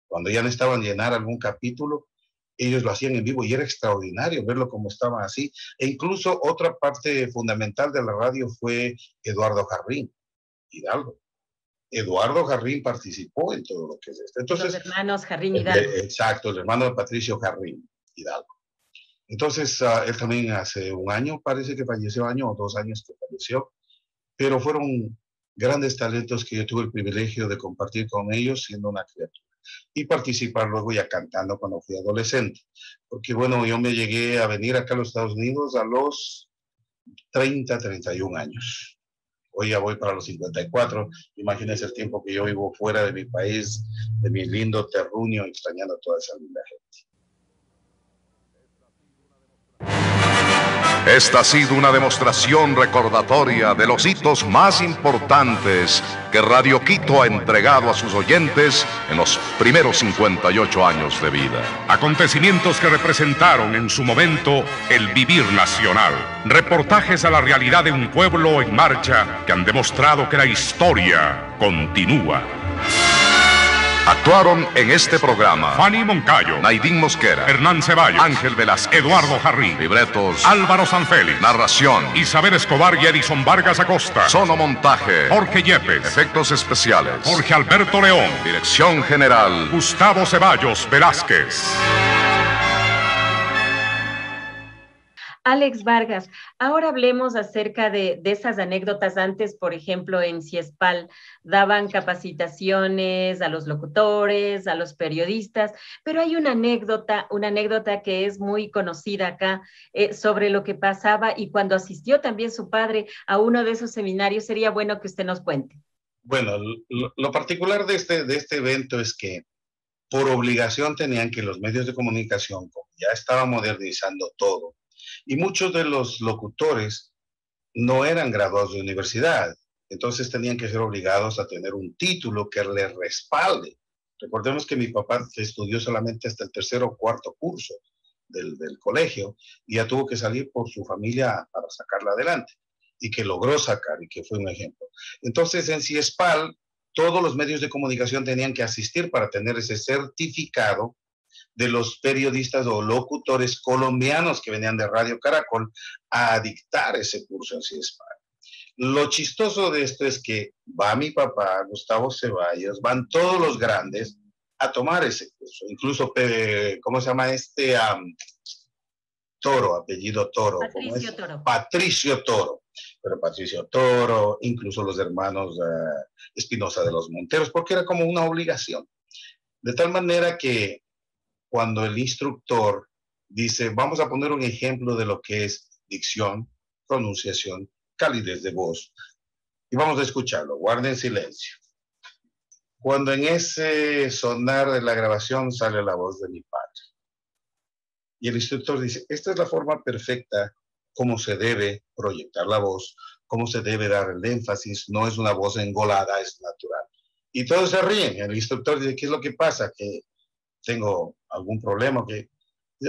Cuando ya necesitaban llenar algún capítulo, ellos lo hacían en vivo y era extraordinario verlo como estaban así. E incluso otra parte fundamental de la radio fue Eduardo Jarrín, Hidalgo. Eduardo Jarrín participó en todo lo que es esto. Entonces, los hermanos Jarrín Hidalgo. Exacto, el hermano de Patricio Jarrín Hidalgo. Entonces, él también hace un año, parece que falleció, año o 2 años que falleció, pero fueron grandes talentos que yo tuve el privilegio de compartir con ellos siendo una criatura y participar luego ya cantando cuando fui adolescente. Porque bueno, yo me llegué a venir acá a los Estados Unidos a los 30, 31 años. Hoy ya voy para los 54. Imagínense el tiempo que yo vivo fuera de mi país, de mi lindo terruño, extrañando a toda esa linda gente. Esta ha sido una demostración recordatoria de los hitos más importantes que Radio Quito ha entregado a sus oyentes en los primeros 58 años de vida. Acontecimientos que representaron en su momento el vivir nacional. Reportajes a la realidad de un pueblo en marcha que han demostrado que la historia continúa. Actuaron en este programa Fanny Moncayo, Naidín Mosquera, Hernán Ceballos, Ángel Velázquez, Eduardo Jarrín, libretos, Álvaro Sanfélix, narración, Isabel Escobar y Edison Vargas Acosta, sonomontaje, Jorge Yepes, efectos especiales, Jorge Alberto León, dirección general, Gustavo Ceballos Velázquez. Alex Vargas, ahora hablemos acerca de esas anécdotas. Antes, por ejemplo, en CIESPAL daban capacitaciones a los locutores, a los periodistas, pero hay una anécdota que es muy conocida acá sobre lo que pasaba y cuando asistió también su padre a uno de esos seminarios. Sería bueno que usted nos cuente. Bueno, lo particular de este evento es que por obligación tenían que los medios de comunicación, como ya estaba modernizando todo, y muchos de los locutores no eran graduados de universidad, entonces tenían que ser obligados a tener un título que les respalde. Recordemos que mi papá estudió solamente hasta el 3er o 4º curso del colegio y ya tuvo que salir por su familia para sacarla adelante y que logró sacar y que fue un ejemplo. Entonces en CIESPAL todos los medios de comunicación tenían que asistir para tener ese certificado de los periodistas o locutores colombianos que venían de Radio Caracol a dictar ese curso en CIESPAL. Lo chistoso de esto es que va mi papá, Gustavo Ceballos, van todos los grandes a tomar ese curso. Incluso, ¿cómo se llama este? Toro, apellido Toro. Patricio Toro. Patricio Toro. Pero Patricio Toro, incluso los hermanos Espinosa de los Monteros, porque era como una obligación. De tal manera que cuando el instructor dice, vamos a poner un ejemplo de lo que es dicción, pronunciación, calidez de voz, y vamos a escucharlo, guarden silencio. Cuando en ese sonar de la grabación sale la voz de mi padre, y el instructor dice, esta es la forma perfecta como se debe proyectar la voz, cómo se debe dar el énfasis, no es una voz engolada, es natural. Y todos se ríen, el instructor dice, ¿qué es lo que pasa? Que tengo algún problema, que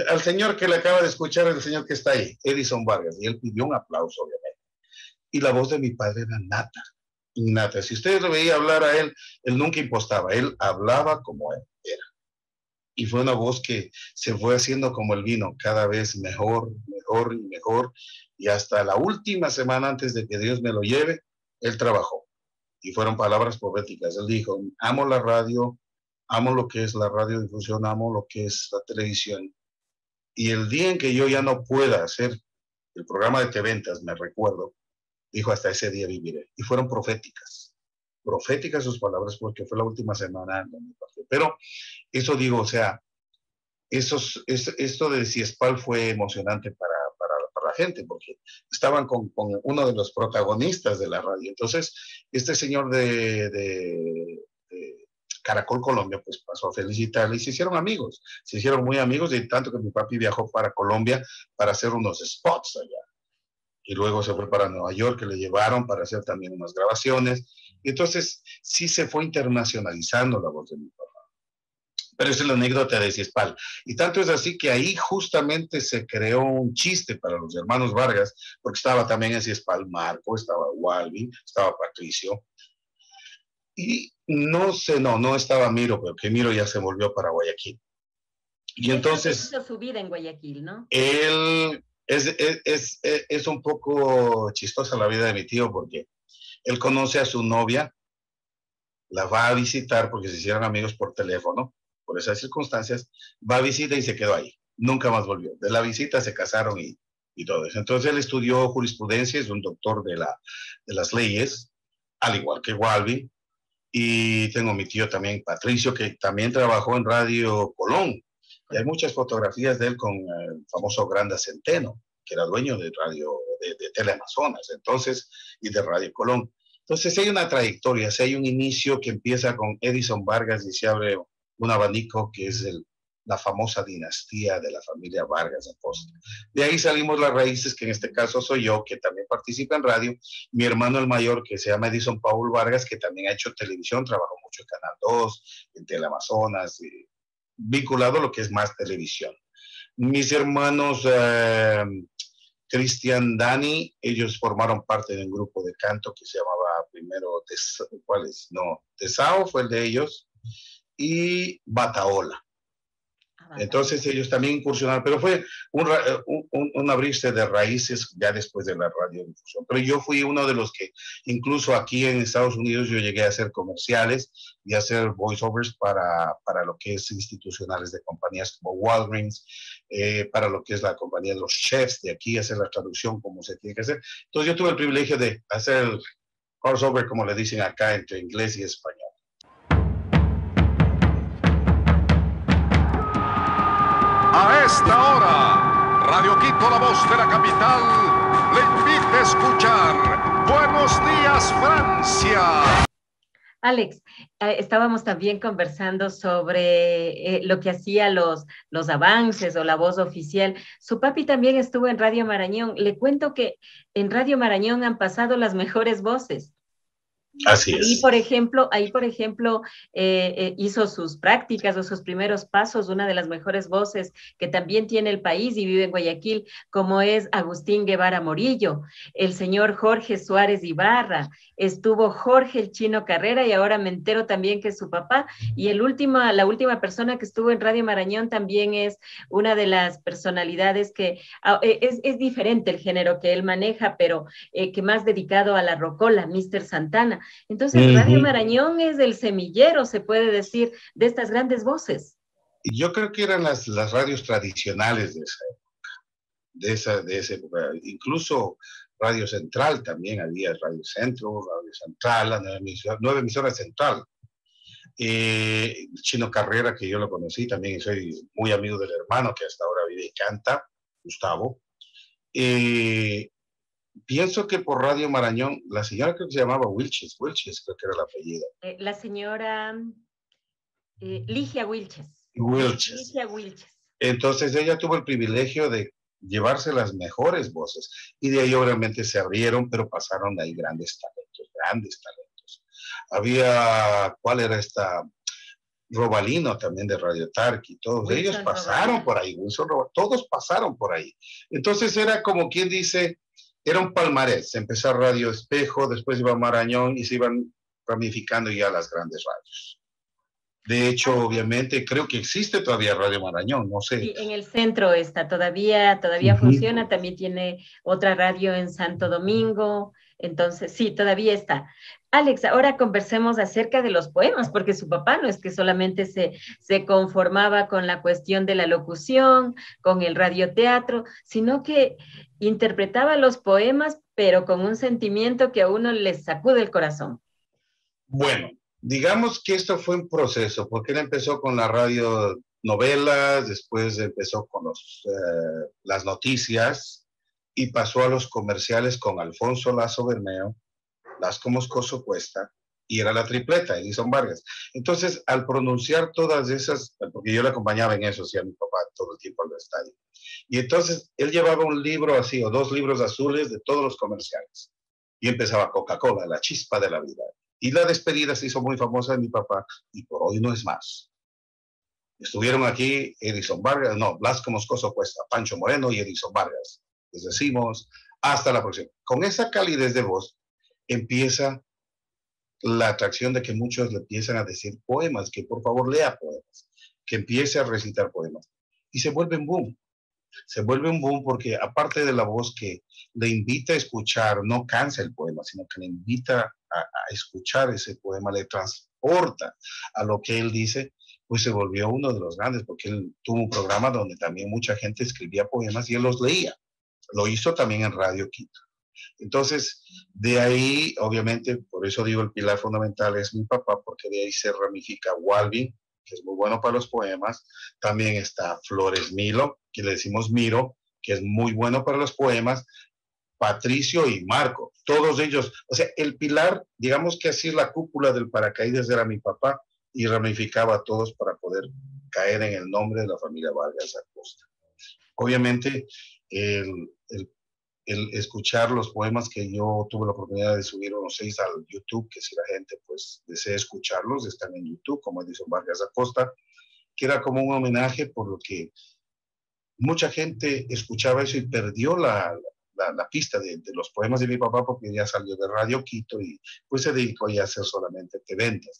al señor que le acaba de escuchar, el señor que está ahí, Edison Vargas, y él pidió un aplauso, obviamente. Y la voz de mi padre era nata. Si ustedes lo veían hablar a él, él nunca impostaba, él hablaba como él era. Y fue una voz que se fue haciendo como el vino, cada vez mejor, mejor y mejor. Y hasta la última semana antes de que Dios me lo lleve, él trabajó. Y fueron palabras proféticas. Él dijo, amo la radio, amo lo que es la radiodifusión, amo lo que es la televisión. Y el día en que yo ya no pueda hacer el programa de T-Ventas, me recuerdo, dijo, hasta ese día viviré. Y fueron proféticas sus palabras, porque fue la última semana donde pasé. Pero eso digo, o sea, esto de CIESPAL fue emocionante para la gente, porque estaban con uno de los protagonistas de la radio. Entonces, este señor de Caracol Colombia, pues pasó a felicitarle y se hicieron amigos, se hicieron muy amigos, y tanto que mi papi viajó para Colombia para hacer unos spots allá. Y luego se fue para Nueva York, que le llevaron para hacer también unas grabaciones. Y entonces sí se fue internacionalizando la voz de mi papá. Pero esa es la anécdota de CIESPAL. Y tanto es así que ahí justamente se creó un chiste para los hermanos Vargas, porque estaba también en CIESPAL Marco, estaba Walvin, estaba Patricio. Y no estaba Miro, pero que Miro ya se volvió para Guayaquil. Y entonces hizo su vida en Guayaquil, ¿no? Él es un poco chistosa la vida de mi tío, porque él conoce a su novia la va a visitar porque se hicieron amigos por teléfono, por esas circunstancias, va a visita y se quedó ahí. Nunca más volvió. De la visita se casaron y todo eso. Entonces él estudió jurisprudencia, es un doctor de las leyes, al igual que Walvin. Y tengo mi tío también, Patricio, que también trabajó en Radio Colón. Y hay muchas fotografías de él con el famoso Granda Centeno, que era dueño de Radio, de Teleamazonas, entonces, y de Radio Colón. Entonces, hay una trayectoria, hay un inicio que empieza con Edison Vargas y se abre un abanico que es la famosa dinastía de la familia Vargas Acosta. De ahí salimos las raíces, que en este caso soy yo, que también participa en radio, mi hermano el mayor, que se llama Edison Paul Vargas, que también ha hecho televisión, trabajó mucho en Canal 2, en Teleamazonas, vinculado a lo que es más televisión. Mis hermanos Cristian, Dani, ellos formaron parte de un grupo de canto que se llamaba primero, ¿cuál es? No, Tesao fue el de ellos, y Bataola. Entonces ellos también incursionaron, pero fue un abrirse de raíces ya después de la radiodifusión. Pero yo fui uno de los que, incluso aquí en Estados Unidos, yo llegué a hacer comerciales y a hacer voiceovers para lo que es institucionales de compañías como Walgreens, para lo que es la compañía de los chefs de aquí, hacer la traducción como se tiene que hacer. Entonces yo tuve el privilegio de hacer el crossover, como le dicen acá, entre inglés y español. A esta hora, Radio Quito, la voz de la capital, le invita a escuchar Buenos Días, Francia. Alex, estábamos también conversando sobre lo que hacía los avances o la voz oficial. Su papi también estuvo en Radio Marañón. Le cuento que en Radio Marañón han pasado las mejores voces. Así es. Ahí, por ejemplo, hizo sus prácticas o sus primeros pasos, una de las mejores voces que también tiene el país y vive en Guayaquil, como es Agustín Guevara Morillo, el señor Jorge Suárez Ibarra, estuvo Jorge el Chino Carrera y ahora me entero también que es su papá, y la última persona que estuvo en Radio Marañón también es una de las personalidades que es diferente el género que él maneja, pero que más dedicado a la rocola, Mr. Santana. Entonces, Radio Marañón es el semillero, se puede decir, de estas grandes voces. Yo creo que eran las radios tradicionales de esa época. Incluso Radio Central también había, Radio Centro, Radio Central, la nueva emisora Central. Chino Carrera, que yo lo conocí también, y soy muy amigo del hermano que hasta ahora vive y canta, Gustavo. Pienso que por Radio Marañón, la señora creo que se llamaba Wilches creo que era el apellido. La señora Ligia Wilches. Ligia Wilches. Entonces ella tuvo el privilegio de llevarse las mejores voces y de ahí obviamente se abrieron, pero pasaron de ahí grandes talentos. Había, ¿cuál era esta? Robalino también de Radio Tarqui, todos Wilson ellos pasaron Robalino por ahí, todos pasaron por ahí. Entonces era como quien dice, era un palmarés. Empezó Radio Espejo, después iba Marañón y se iban ramificando ya las grandes radios. De hecho, obviamente, creo que existe todavía Radio Marañón, no sé. Sí, en el centro está, todavía funciona, también tiene otra radio en Santo Domingo, entonces sí, todavía está. Alex, ahora conversemos acerca de los poemas, porque su papá no es que solamente se conformaba con la cuestión de la locución, con el radioteatro, sino que interpretaba los poemas, pero con un sentimiento que a uno le sacude el corazón. Bueno, digamos que esto fue un proceso, porque él empezó con la radionovelas, después empezó con las noticias y pasó a los comerciales con Alfonso Lazo Bermeo, Lasco Moscoso Cuesta, y era la tripleta, Edison Vargas. Entonces, al pronunciar todas esas, porque yo le acompañaba en eso, sí, a mi papá todo el tiempo al estadio, y entonces él llevaba un libro así, o 2 libros azules de todos los comerciales, y empezaba Coca-Cola, la chispa de la vida. Y la despedida se hizo muy famosa de mi papá, y por hoy no es más. Estuvieron aquí Edison Vargas, no, Blasco Moscoso Cuesta, Pancho Moreno y Edison Vargas. Les decimos, hasta la próxima. Con esa calidez de voz, empieza la atracción de que muchos le empiezan a decir poemas, que por favor lea poemas, que empiece a recitar poemas. Y se vuelve un boom. Se vuelve un boom porque aparte de la voz que le invita a escuchar, no cansa el poema, sino que le invita a escuchar ese poema, le aporta a lo que él dice, pues se volvió uno de los grandes, porque él tuvo un programa donde también mucha gente escribía poemas y él los leía. Lo hizo también en Radio Quito. Entonces, de ahí, obviamente, por eso digo, el pilar fundamental es mi papá, porque de ahí se ramifica Walvin, que es muy bueno para los poemas. También está Flores Milo, que le decimos Miro, que es muy bueno para los poemas. Patricio y Marco, todos ellos. O sea, el pilar, digamos que así la cúpula del paracaídas era mi papá y ramificaba a todos para poder caer en el nombre de la familia Vargas Acosta. Obviamente, el escuchar los poemas que yo tuve la oportunidad de subir unos 6 al YouTube, que si la gente pues desea escucharlos, están en YouTube, como Edison Vargas Acosta, que era como un homenaje por lo que mucha gente escuchaba eso y perdió la pista de los poemas de mi papá porque ya salió de Radio Quito y pues se dedicó ya a hacer solamente ventas.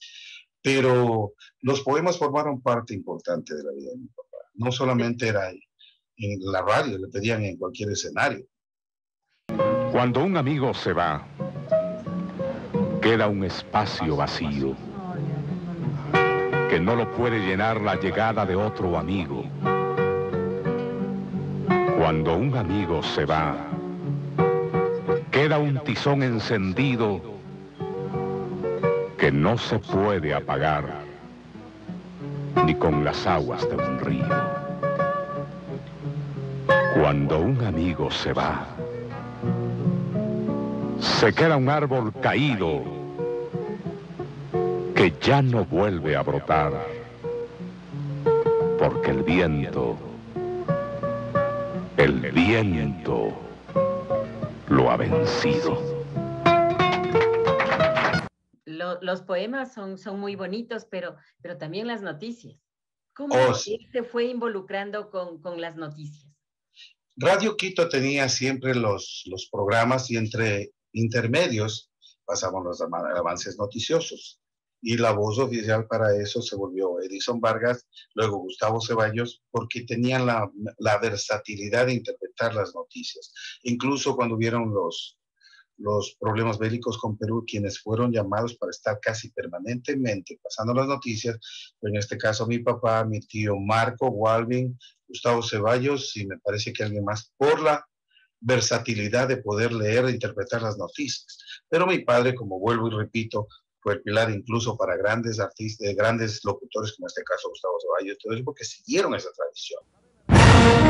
Pero los poemas formaron parte importante de la vida de mi papá. No solamente era en la radio, le pedían en cualquier escenario. Cuando un amigo se va, queda un espacio vacío que no lo puede llenar la llegada de otro amigo. Cuando un amigo se va, queda un tizón encendido que no se puede apagar ni con las aguas de un río. Cuando un amigo se va, se queda un árbol caído que ya no vuelve a brotar porque el viento lo ha vencido. Los poemas son muy bonitos, pero también las noticias. ¿Cómo se fue involucrando con las noticias? Radio Quito tenía siempre los programas y entre intermedios pasaban los avances noticiosos. Y la voz oficial para eso se volvió Edison Vargas, luego Gustavo Ceballos, porque tenían la versatilidad de interpretar las noticias. Incluso cuando hubieron los problemas bélicos con Perú, quienes fueron llamados para estar casi permanentemente pasando las noticias, en este caso mi papá, mi tío Marco, Walvin, Gustavo Ceballos y me parece que alguien más, por la versatilidad de poder leer e interpretar las noticias. Pero mi padre, como vuelvo y repito, fue el pilar incluso para grandes artistas, grandes locutores, como en este caso Gustavo Ceballos, todo eso, porque siguieron esa tradición.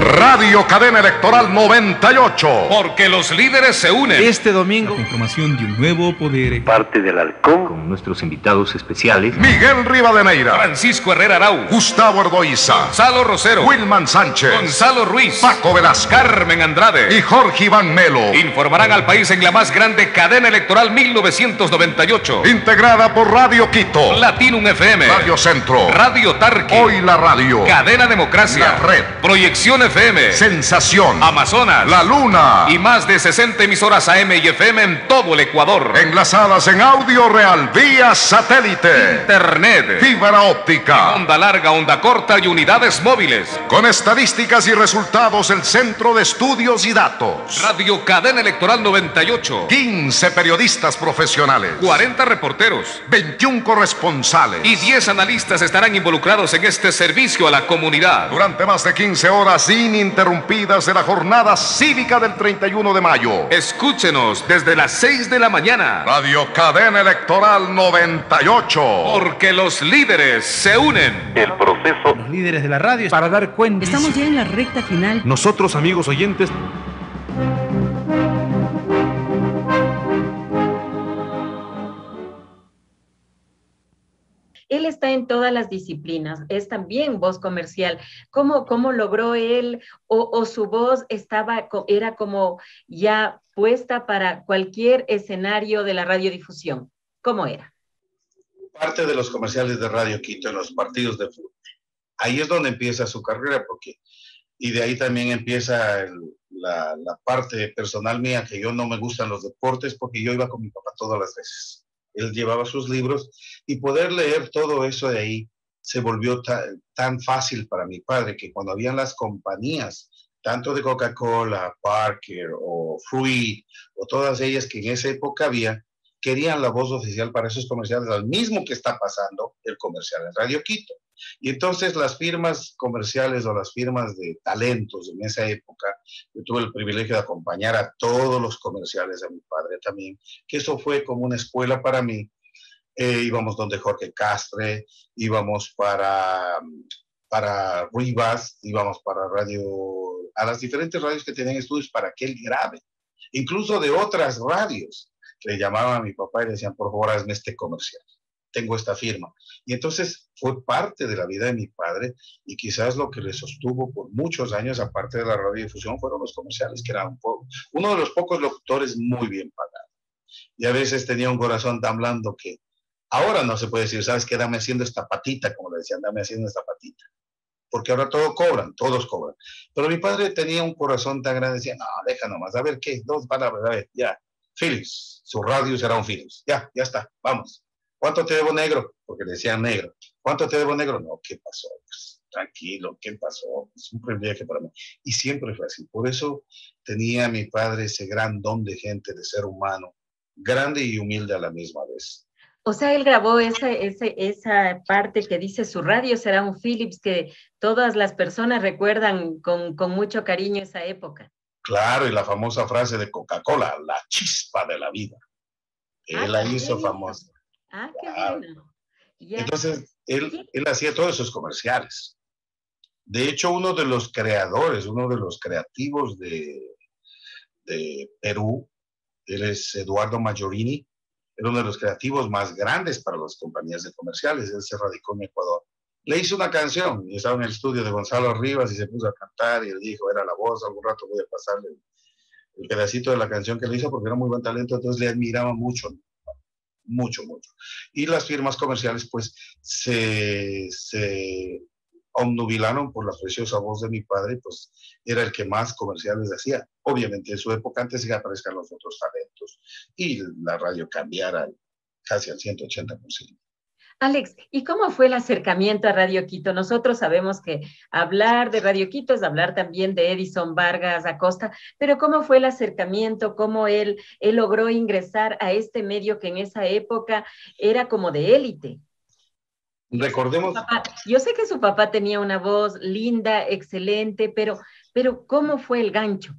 Radio Cadena Electoral 98. Porque los líderes se unen. Este domingo, la conformación de un nuevo poder. Parte del Halcón. Con nuestros invitados especiales. Miguel Rivadeneira. Francisco Herrera Arau. Gustavo Ordoiza. Gonzalo Rosero. Wilman Sánchez. Gonzalo Ruiz. Paco Velasco. Carmen Andrade. Y Jorge Iván Melo. Informarán al país en la más grande cadena electoral 1998. Integrada por Radio Quito. Latinum FM. Radio Centro. Radio Tarqui. Hoy la Radio. Cadena Democracia. La Red. Proyección FM, Sensación, Amazonas, La Luna y más de 60 emisoras AM y FM en todo el Ecuador. Enlazadas en audio real, vía satélite, internet, fibra óptica, onda larga, onda corta y unidades móviles. Con estadísticas y resultados el Centro de Estudios y Datos. Radio Cadena Electoral 98. 15 periodistas profesionales. 40 reporteros. 21 corresponsales. Y 10 analistas estarán involucrados en este servicio a la comunidad. Durante más de 15 horas ininterrumpidas de la jornada cívica del 31 de mayo. Escúchenos desde las 6 de la mañana. Radio Cadena Electoral 98. Porque los líderes se unen. El proceso. Los líderes de la radio para dar cuenta. Estamos ya en la recta final. Nosotros, amigos oyentes, Él está en todas las disciplinas, es también voz comercial. ¿Cómo logró él o su voz era como ya puesta para cualquier escenario de la radiodifusión? ¿Cómo era? Parte de los comerciales de Radio Quito en los partidos de fútbol. Ahí es donde empieza su carrera, y de ahí también empieza la parte personal mía, que yo no me gustan los deportes porque yo iba con mi papá todas las veces. Él llevaba sus libros y poder leer todo eso de ahí se volvió tan fácil para mi padre que cuando habían las compañías, tanto de Coca-Cola, Parker o Fruit o todas ellas que en esa época había, querían la voz oficial para esos comerciales, al mismo que está pasando el comercial en Radio Quito. Y entonces las firmas comerciales o las firmas de talentos en esa época, yo tuve el privilegio de acompañar a todos los comerciales, a mi padre también, que eso fue como una escuela para mí. Íbamos donde Jorge Castre, íbamos para Rivas, íbamos para radio, a las diferentes radios que tenían estudios para que él grabe, incluso de otras radios. Le llamaban a mi papá y le decían, por favor, hazme este comercial, tengo esta firma. Y entonces fue parte de la vida de mi padre, y quizás lo que le sostuvo por muchos años, aparte de la radiodifusión, fueron los comerciales, que era uno de los pocos locutores muy bien pagados. Y a veces tenía un corazón tan blando que ahora no se puede decir, ¿sabes qué? Dame haciendo esta patita, como le decían, dame haciendo esta patita. Porque ahora todos cobran. Pero mi padre tenía un corazón tan grande, decía, no, deja nomás, a ver qué, dos palabras, a ver, ya. Philips, su radio será un Philips. Ya está, vamos. ¿Cuánto te debo, negro? Porque le decían negro. ¿Cuánto te debo, negro? No, ¿qué pasó? Pues, tranquilo, ¿qué pasó? Es un privilegio para mí. Y siempre fue así. Por eso tenía mi padre ese gran don de gente, de ser humano, grande y humilde a la misma vez. O sea, él grabó esa parte que dice su radio será un Philips, que todas las personas recuerdan con mucho cariño esa época. Claro, y la famosa frase de Coca-Cola, la chispa de la vida. Él la hizo famosa. Qué bueno. Ya. Entonces, él hacía todos esos comerciales. De hecho, uno de los creadores, uno de los creativos de Perú, él es Eduardo Maggiorini, era uno de los creativos más grandes para las compañías de comerciales. Él se radicó en Ecuador. Le hizo una canción, y estaba en el estudio de Gonzalo Rivas y se puso a cantar y él dijo, era la voz, algún rato voy a pasarle el pedacito de la canción que le hizo porque era muy buen talento, entonces le admiraba mucho. Y las firmas comerciales pues se obnubilaron por la preciosa voz de mi padre, pues era el que más comerciales hacía. Obviamente en su época, antes de que aparezcan los otros talentos y la radio cambiara casi al 180%. Alex, ¿y cómo fue el acercamiento a Radio Quito? Nosotros sabemos que hablar de Radio Quito es hablar también de Edison Vargas Acosta, pero ¿cómo fue el acercamiento? ¿Cómo él logró ingresar a este medio que en esa época era como de élite? Recordemos. Yo sé que su papá tenía una voz linda, excelente, pero ¿cómo fue el gancho?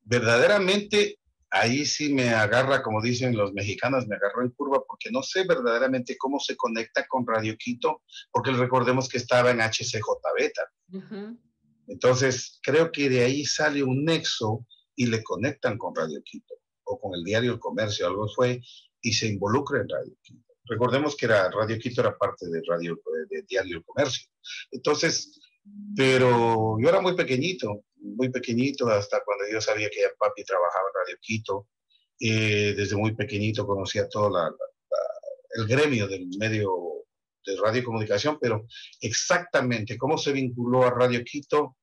Verdaderamente, ahí sí me agarra, como dicen los mexicanos, me agarró en curva, porque no sé verdaderamente cómo se conecta con Radio Quito, porque recordemos que estaba en HCJ Beta. Entonces, creo que de ahí sale un nexo y le conectan con Radio Quito, o con el diario El Comercio, algo fue, y se involucra en Radio Quito. Recordemos que Radio Quito era parte de diario El Comercio. Entonces, pero yo era muy pequeñito, hasta cuando yo sabía que papi trabajaba en Radio Quito. Desde muy pequeñito conocía todo el gremio del medio de radiocomunicación, pero exactamente cómo se vinculó a Radio Quito,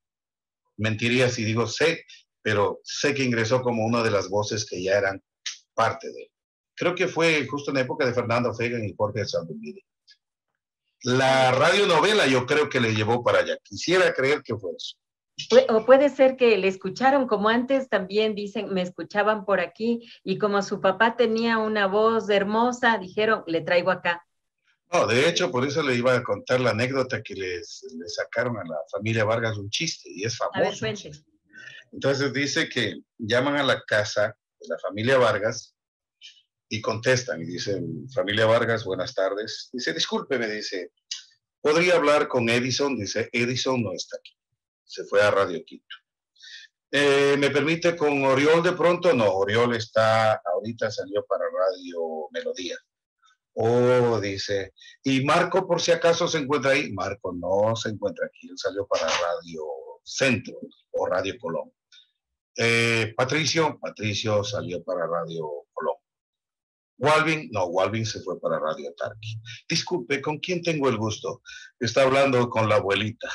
mentiría si digo sé, pero sé que ingresó como una de las voces que ya eran parte de él. Creo que fue justo en la época de Fernando Fegan y Jorge Sandomini. La radionovela yo creo que le llevó para allá. Quisiera creer que fue eso. O puede ser que le escucharon, como antes también dicen, me escuchaban por aquí, y como su papá tenía una voz hermosa, dijeron, le traigo acá. No, de hecho, por eso le iba a contar la anécdota que le sacaron a la familia Vargas un chiste, y es famoso. A ver, cuente. Entonces dice que llaman a la casa de la familia Vargas y contestan, y dicen, familia Vargas, buenas tardes. Dice, discúlpeme, dice, ¿podría hablar con Edison? Dice, Edison no está aquí, se fue a Radio Quito. ¿Me permite con Oriol de pronto? No, Oriol ahorita salió para Radio Melodía. Oh, dice, ¿y Marco por si acaso se encuentra ahí? Marco no se encuentra aquí, él salió para Radio Centro o Radio Colón. Patricio salió para Radio Colón. Walvin, no, Walvin se fue para Radio Tarqui. Disculpe, ¿con quién tengo el gusto? Está hablando con la abuelita.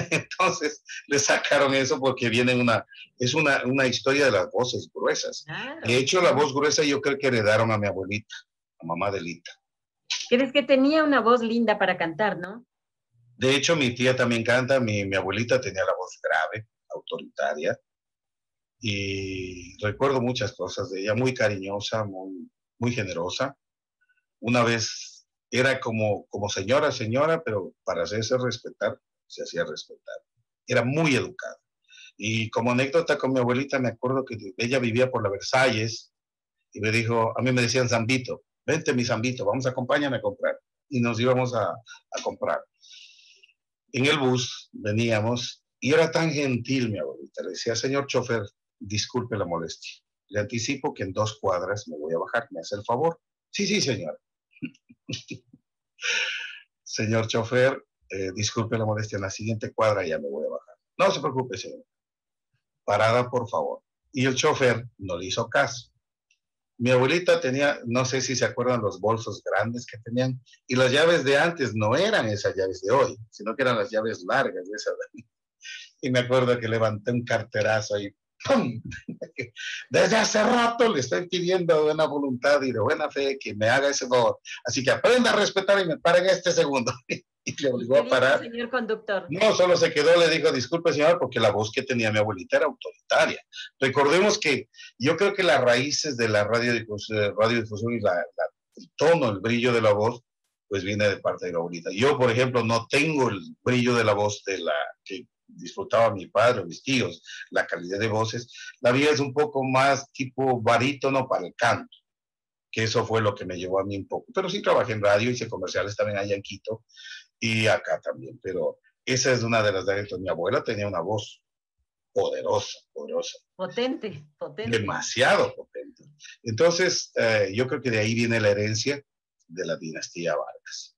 Entonces le sacaron eso porque es una historia de las voces gruesas. Claro. De hecho, la voz gruesa yo creo que heredaron a mi abuelita, a mamá de Lita. ¿Crees que tenía una voz linda para cantar, no? De hecho, mi tía también canta, mi abuelita tenía la voz grave, autoritaria, y recuerdo muchas cosas de ella, muy cariñosa, muy generosa. Una vez era como señora, pero para hacerse respetar, se hacía respetar. Era muy educada. Y como anécdota con mi abuelita, me acuerdo que ella vivía por la Versalles y me dijo, a mí me decían Zambito, vente mi Zambito, vamos, acompáñame a comprar. Y nos íbamos a comprar. En el bus veníamos y era tan gentil mi abuelita. Le decía, señor chofer, disculpe la molestia. Le anticipo que en 2 cuadras me voy a bajar. ¿Me hace el favor? Sí, sí, señor. Señor chofer, disculpe la molestia. En la siguiente cuadra ya me voy a bajar. No se preocupe, señor. Parada, por favor. Y el chofer no le hizo caso. Mi abuelita tenía, no sé si se acuerdan, los bolsos grandes que tenían, y las llaves de antes no eran esas llaves de hoy, sino que eran las llaves largas de esas. Y me acuerdo que levanté un carterazo ahí, ¡pum! Desde hace rato le estoy pidiendo de buena voluntad y de buena fe que me haga ese favor. Así que aprenda a respetar y me para en este segundo. Y le obligó a parar. Señor conductor. No, solo se quedó, le dijo, disculpe señor, porque la voz que tenía mi abuelita era autoritaria. Recordemos que yo creo que las raíces de la radiodifusión y el tono, el brillo de la voz, pues viene de parte de mi abuelita. Yo, por ejemplo, no tengo el brillo de la voz de la que disfrutaba mi padre o mis tíos, la calidad de voces. La mía es un poco más tipo barítono para el canto, que eso fue lo que me llevó a mí un poco. Pero sí trabajé en radio, hice comerciales también allá en Quito y acá también. Pero esa es una de las anécdotas. Mi abuela tenía una voz poderosa, poderosa. Potente. Demasiado potente. Entonces, yo creo que de ahí viene la herencia de la dinastía Vargas.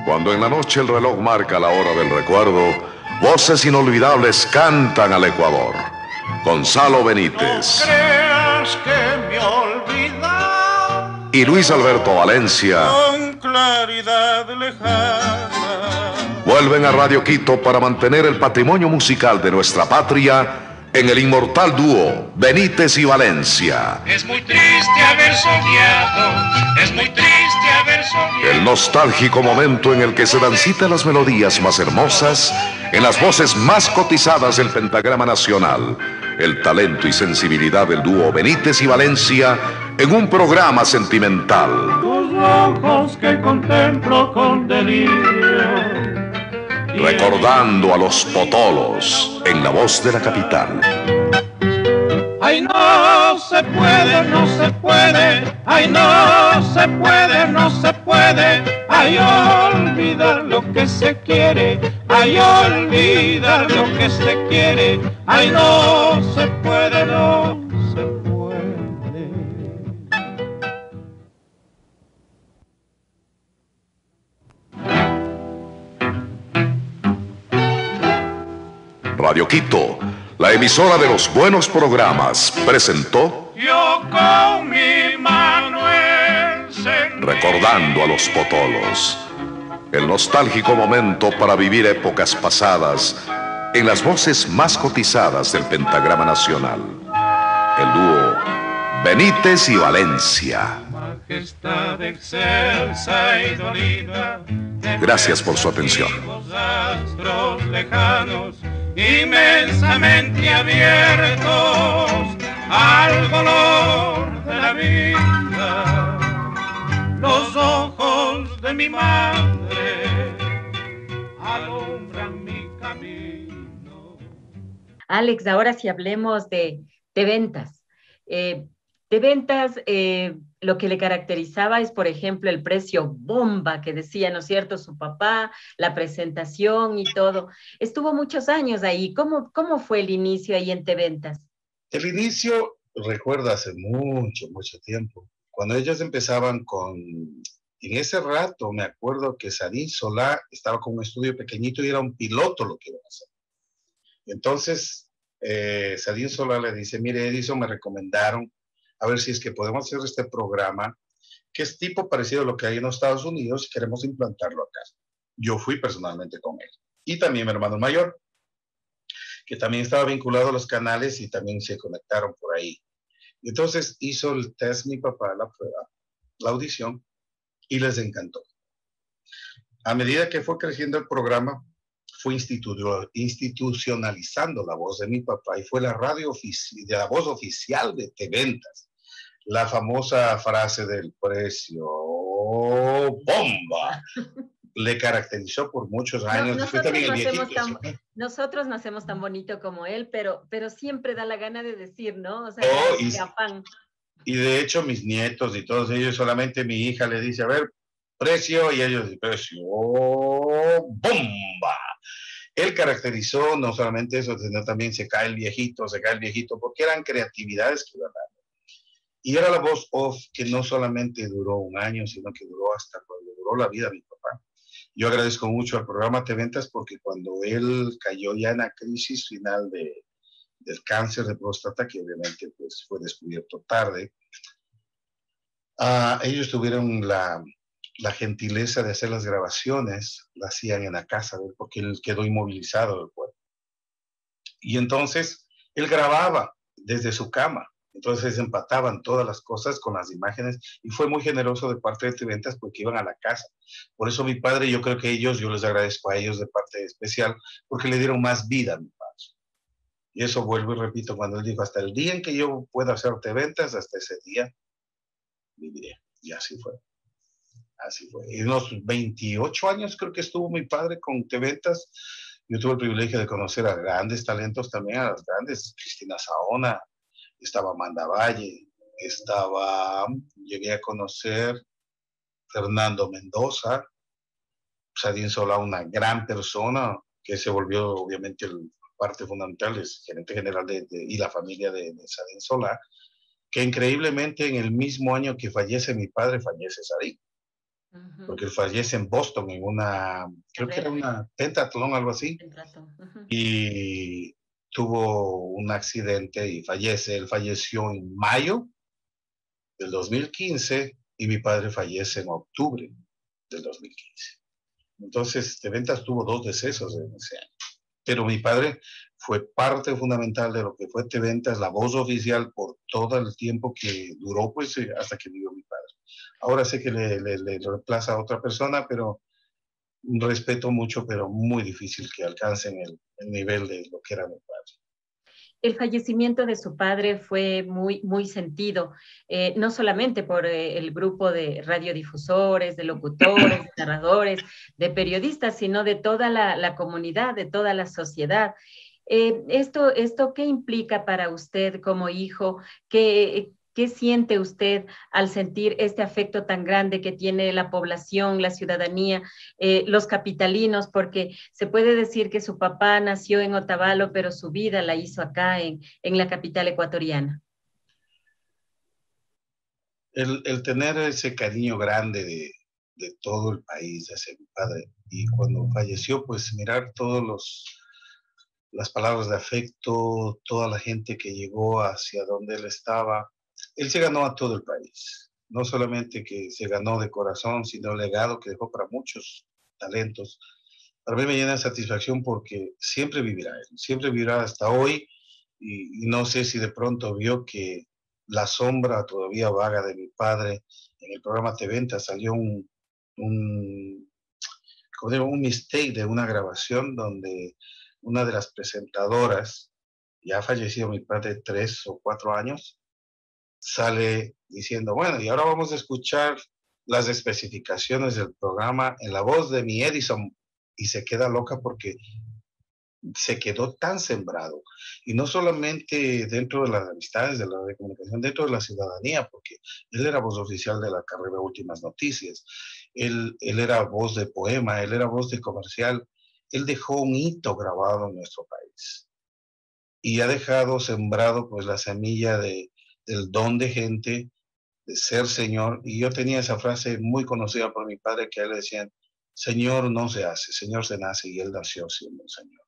Cuando en la noche el reloj marca la hora del recuerdo, voces inolvidables cantan al Ecuador. Gonzalo Benítez. No creas que me olvida. Y Luis Alberto Valencia. Con claridad lejana. Vuelven a Radio Quito para mantener el patrimonio musical de nuestra patria en el inmortal dúo Benítez y Valencia. Es muy triste haber soñado, es muy triste haber soñado. El nostálgico momento en el que se dan cita las melodías más hermosas en las voces más cotizadas del pentagrama nacional. El talento y sensibilidad del dúo Benítez y Valencia en un programa sentimental. Tus ojos que contemplo con delirio. Recordando a los Potolos en la voz de la capital. Ay, no se puede, no se puede. Ay, no se puede, no se puede. Ay, olvidar lo que se quiere. Ay, olvidar lo que se quiere. Ay, no se puede, no se puede. Radio Quito, la emisora de los buenos programas, presentó Yo con mi mano encendida. Recordando a los Potolos. El nostálgico momento para vivir épocas pasadas en las voces más cotizadas del pentagrama nacional. El dúo Benítez y Valencia. Majestad excelsa y dolida. Gracias por su atención. Astros lejanos, inmensamente abiertos al dolor de la vida, los ojos de mi madre alumbran mi camino. Alex, ahora sí hablemos de ventas. Lo que le caracterizaba es, por ejemplo, el precio bomba que decía, ¿no es cierto?, su papá, la presentación y todo. Estuvo muchos años ahí. ¿Cómo fue el inicio ahí en Ventas? El inicio, recuerdo hace mucho, mucho tiempo, cuando ellos empezaban en ese rato me acuerdo que Sadín Solá estaba con un estudio pequeñito y era un piloto lo que iban a hacer. Entonces, Sadín Solá le dice, mire Edison, me recomendaron a ver si es que podemos hacer este programa que es tipo parecido a lo que hay en los Estados Unidos y queremos implantarlo acá. Yo fui personalmente con él. Y también mi hermano mayor, que también estaba vinculado a los canales y también se conectaron por ahí. Entonces hizo el test mi papá, la prueba, la audición, y les encantó. a medida que fue creciendo el programa, fue institucionalizando la voz de mi papá y fue la la voz oficial de Teventas. La famosa frase del precio bomba le caracterizó por muchos años. Nosotros no hacemos tan bonito como él, pero siempre da la gana de decir, ¿no? O sea, y de hecho mis nietos y todos ellos, solamente mi hija le dice, a ver, precio, y ellos dicen, precio bomba. Él caracterizó no solamente eso, sino también se cae el viejito, porque eran creatividades que iban dando. Y era la voz off que no solamente duró un año, sino que duró hasta cuando duró la vida de mi papá. Yo agradezco mucho al programa Teventas porque cuando él cayó ya en la crisis final del cáncer de próstata, que obviamente pues, fue descubierto tarde, ellos tuvieron la gentileza de hacer las grabaciones, las hacían en la casa de él porque él quedó inmovilizado del cuerpo. Y entonces él grababa desde su cama. Entonces empataban todas las cosas con las imágenes y fue muy generoso de parte de Teventas porque iban a la casa. Por eso mi padre, yo creo que yo les agradezco a ellos de parte especial porque le dieron más vida a mi padre. Y eso vuelvo y repito cuando él dijo, hasta el día en que yo pueda hacer Teventas, hasta ese día viviré. Y así fue. Así fue. En unos 28 años creo que estuvo mi padre con Teventas. Yo tuve el privilegio de conocer a grandes talentos también, a las grandes, Cristina Saona, estaba Amanda Valle, llegué a conocer Fernando Mendoza, Sadín Solá, una gran persona que se volvió obviamente parte fundamental, es gerente general y la familia de Sadín Solá, que increíblemente en el mismo año que fallece mi padre, fallece Sadín. Porque él fallece en Boston en creo que era una pentatlón, algo así, y tuvo un accidente y fallece. Él falleció en mayo del 2015 y mi padre fallece en octubre del 2015. Entonces, Teventas tuvo 2 decesos en ese año. Pero mi padre fue parte fundamental de lo que fue Teventas, la voz oficial por todo el tiempo que duró, pues, hasta que vivió mi padre. Ahora sé que le reemplaza a otra persona, pero respeto mucho, pero muy difícil que alcancen el nivel de lo que era mi padre. El fallecimiento de su padre fue muy, muy sentido, no solamente por el grupo de radiodifusores, de locutores, de narradores, de periodistas, sino de toda la comunidad, de toda la sociedad. ¿Esto qué implica para usted como hijo? ¿Qué siente usted al sentir este afecto tan grande que tiene la población, la ciudadanía, los capitalinos? Porque se puede decir que su papá nació en Otavalo, pero su vida la hizo acá en la capital ecuatoriana. El tener ese cariño grande de todo el país hacia mi padre, y cuando falleció, pues mirar las palabras de afecto, toda la gente que llegó hacia donde él estaba. Él se ganó a todo el país, no solamente que se ganó de corazón, sino el legado que dejó para muchos talentos. Para mí me llena de satisfacción porque siempre vivirá hasta hoy, y no sé si de pronto vio que la sombra todavía vaga de mi padre. En el programa Teventas salió un mistake de una grabación donde una de las presentadoras, ya falleció mi padre 3 o 4 años, sale diciendo, bueno, y ahora vamos a escuchar las especificaciones del programa en la voz de mi Edison, y se queda loca porque se quedó tan sembrado, y no solamente dentro de las amistades de la comunicación, dentro de la ciudadanía, porque él era voz oficial de la carrera Últimas Noticias, él era voz de poema, él era voz de comercial, él dejó un hito grabado en nuestro país, y ha dejado sembrado pues la semilla del don de gente, de ser señor. Y yo tenía esa frase muy conocida por mi padre, que a él le decían, señor no se hace, señor se nace, y él nació siendo un señor.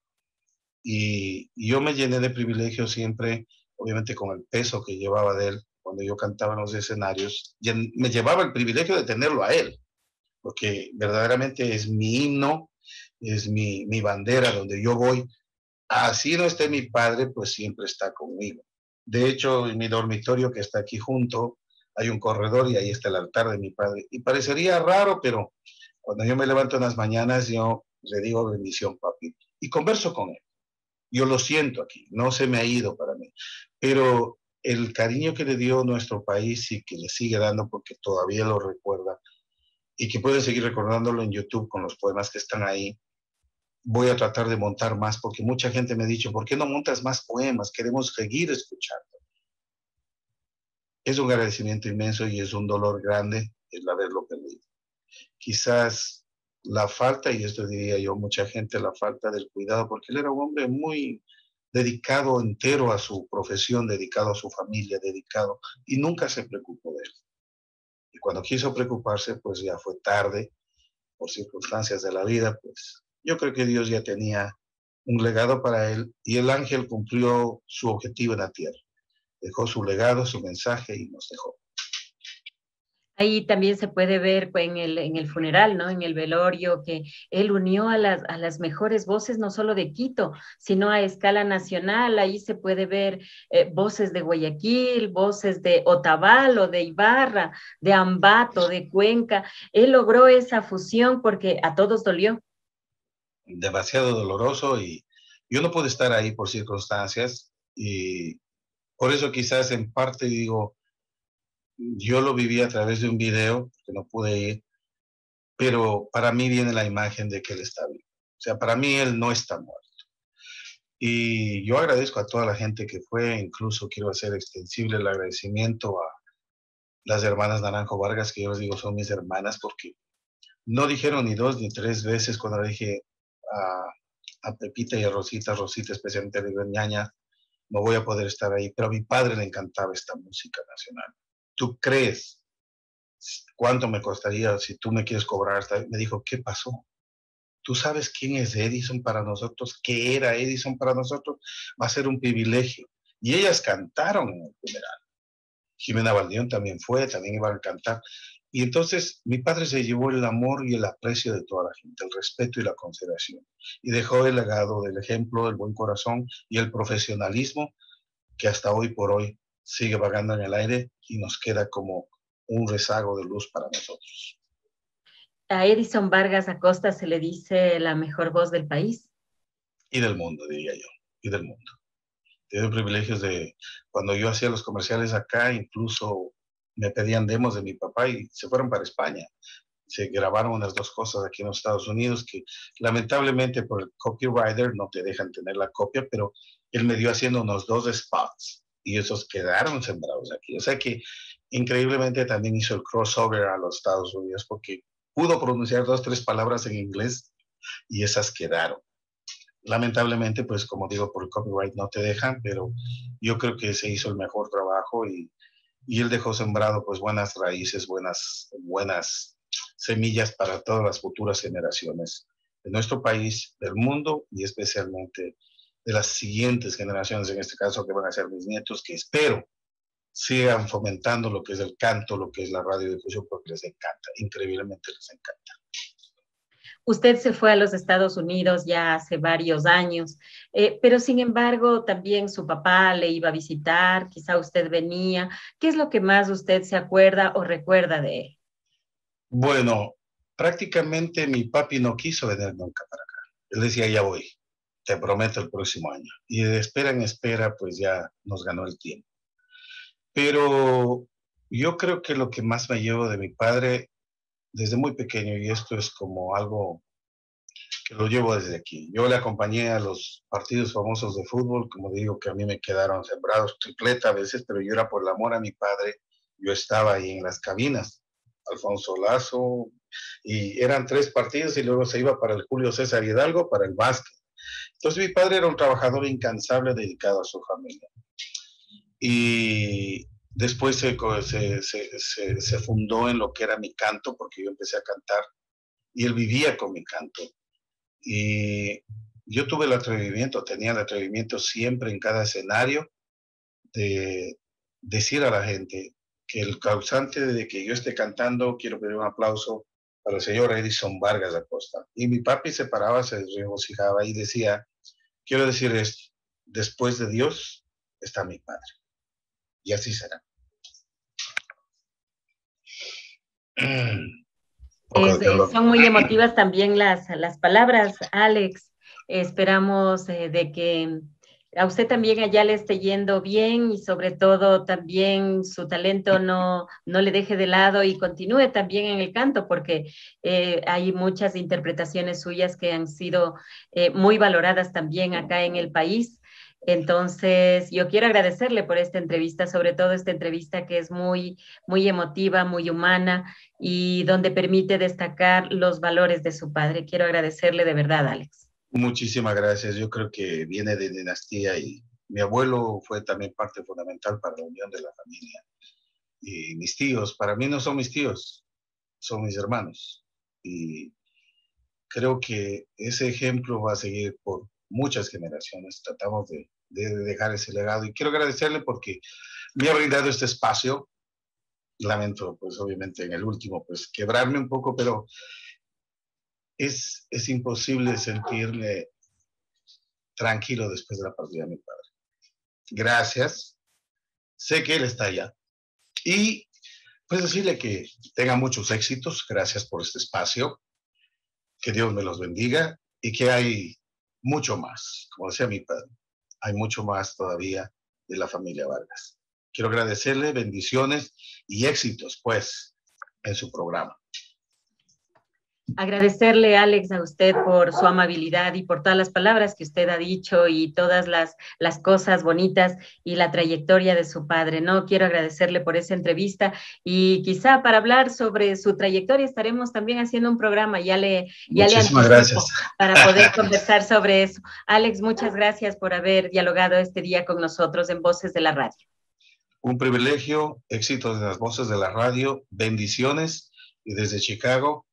Y yo me llené de privilegios siempre, obviamente con el peso que llevaba de él, cuando yo cantaba en los escenarios, me llevaba el privilegio de tenerlo a él, porque verdaderamente es mi himno, es mi bandera donde yo voy. Así no esté mi padre, pues siempre está conmigo. De hecho, en mi dormitorio que está aquí junto, hay un corredor y ahí está el altar de mi padre. Y parecería raro, pero Cuando yo me levanto en las mañanas, yo le digo bendición, papi, y converso con él. Yo lo siento aquí, no se me ha ido para mí, pero el cariño que le dio nuestro país y que le sigue dando porque todavía lo recuerda y que pueden seguir recordándolo en YouTube con los poemas que están ahí, voy a tratar de montar más porque mucha gente me ha dicho, ¿por qué no montas más poemas? Queremos seguir escuchando. Es un agradecimiento inmenso y es un dolor grande el haberlo perdido. Quizás la falta, y esto diría yo, mucha gente, la falta del cuidado, porque él era un hombre muy dedicado entero a su profesión, dedicado a su familia, dedicado, y nunca se preocupó de él. Y cuando quiso preocuparse, pues ya fue tarde, por circunstancias de la vida, pues yo creo que Dios ya tenía un legado para él y el ángel cumplió su objetivo en la tierra. Dejó su legado, su mensaje y nos dejó. Ahí también se puede ver en el funeral, ¿no? En el velorio, que él unió a las mejores voces, no solo de Quito, sino a escala nacional. Ahí se puede ver voces de Guayaquil, voces de Otavalo, de Ibarra, de Ambato, de Cuenca. Él logró esa fusión porque a todos dolió. Demasiado doloroso y yo no pude estar ahí por circunstancias y por eso quizás en parte digo, yo lo viví a través de un video, que no pude ir, pero para mí viene la imagen de que él está vivo. O sea, para mí él no está muerto. Y yo agradezco a toda la gente que fue, incluso quiero hacer extensible el agradecimiento a las hermanas Naranjo Vargas, que yo les digo son mis hermanas, porque no dijeron ni dos ni tres veces cuando le dije a Pepita y a Rosita, Rosita especialmente le digo, ñaña, no voy a poder estar ahí, pero a mi padre le encantaba esta música nacional. ¿Tú crees cuánto me costaría si tú me quieres cobrar? Me dijo, ¿qué pasó? ¿Tú sabes quién es Edison para nosotros? ¿Qué era Edison para nosotros? Va a ser un privilegio. Y ellas cantaron en el funeral. Jimena Baldión también fue, también iban a cantar. Y entonces mi padre se llevó el amor y el aprecio de toda la gente, el respeto y la consideración. Y dejó el legado del ejemplo, del buen corazón y el profesionalismo que hasta hoy por hoy sigue vagando en el aire y nos queda como un rezago de luz para nosotros. A Edison Vargas Acosta se le dice la mejor voz del país. Y del mundo, diría yo, y del mundo. Tuve privilegios de, cuando yo hacía los comerciales acá, incluso me pedían demos de mi papá y se fueron para España. Se grabaron unas dos cosas aquí en los Estados Unidos que lamentablemente por el copywriter no te dejan tener la copia, pero él me dio haciendo unos dos spots y esos quedaron sembrados aquí. O sea que increíblemente también hizo el crossover a los Estados Unidos porque pudo pronunciar dos, tres palabras en inglés y esas quedaron. Lamentablemente, pues como digo, por el copyright no te dejan, pero yo creo que se hizo el mejor trabajo y él dejó sembrado pues buenas raíces, buenas semillas para todas las futuras generaciones de nuestro país, del mundo y especialmente de las siguientes generaciones, en este caso que van a ser mis nietos, que espero sigan fomentando lo que es el canto, lo que es la radiodifusión, porque les encanta, increíblemente les encanta. Usted se fue a los Estados Unidos ya hace varios años, pero sin embargo también su papá le iba a visitar, quizá usted venía. ¿Qué es lo que más usted se acuerda o recuerda de él? Bueno, prácticamente mi papi no quiso venir nunca para acá. Él decía, ya voy, te prometo el próximo año. Y de espera en espera, pues ya nos ganó el tiempo. Pero yo creo que lo que más me llevo de mi padre desde muy pequeño, y esto es como algo que lo llevo desde aquí. Yo le acompañé a los partidos famosos de fútbol, como digo, que a mí me quedaron sembrados, tripleta a veces, pero yo era por el amor a mi padre, yo estaba ahí en las cabinas, Alfonso Lazo, y eran 3 partidos y luego se iba para el Julio César Hidalgo, para el básquet. Entonces mi padre era un trabajador incansable dedicado a su familia. Y después se fundó en lo que era mi canto, porque yo empecé a cantar y él vivía con mi canto. Y yo tuve el atrevimiento, tenía el atrevimiento siempre en cada escenario de decir a la gente que el causante de que yo esté cantando, quiero pedir un aplauso para el señor Edison Vargas Acosta. Y mi papi se paraba, se regocijaba y decía, quiero decir esto, después de Dios está mi padre. Y así será. Son muy emotivas también las palabras, Alex. Esperamos de que a usted también allá le esté yendo bien y sobre todo también su talento no le deje de lado y continúe también en el canto, porque hay muchas interpretaciones suyas que han sido muy valoradas también acá en el país. Entonces, yo quiero agradecerle por esta entrevista, sobre todo esta entrevista que es muy, muy emotiva, muy humana y donde permite destacar los valores de su padre. Quiero agradecerle de verdad, Alex. Muchísimas gracias. Yo creo que viene de dinastía y mi abuelo fue también parte fundamental para la unión de la familia. Y mis tíos, para mí no son mis tíos, son mis hermanos. Y creo que ese ejemplo va a seguir por muchas generaciones. Tratamos de dejar ese legado y quiero agradecerle porque me ha brindado este espacio. Lamento, pues obviamente en el último, pues quebrarme un poco, pero es imposible sentirme tranquilo después de la partida de mi padre. Gracias. Sé que él está allá. Y pues decirle que tenga muchos éxitos. Gracias por este espacio. Que Dios me los bendiga y que hay mucho más. Como decía mi padre, hay mucho más todavía de la familia Vargas. Quiero agradecerle bendiciones y éxitos, pues, en su programa. Agradecerle, Alex, a usted por su amabilidad y por todas las palabras que usted ha dicho y todas las cosas bonitas y la trayectoria de su padre, ¿no? Quiero agradecerle por esa entrevista y quizá para hablar sobre su trayectoria estaremos también haciendo un programa, ya le Muchísimas gracias. Para poder conversar sobre eso. Alex, muchas gracias por haber dialogado este día con nosotros en Voces de la Radio. Un privilegio, éxitos en las Voces de la Radio, bendiciones y desde Chicago,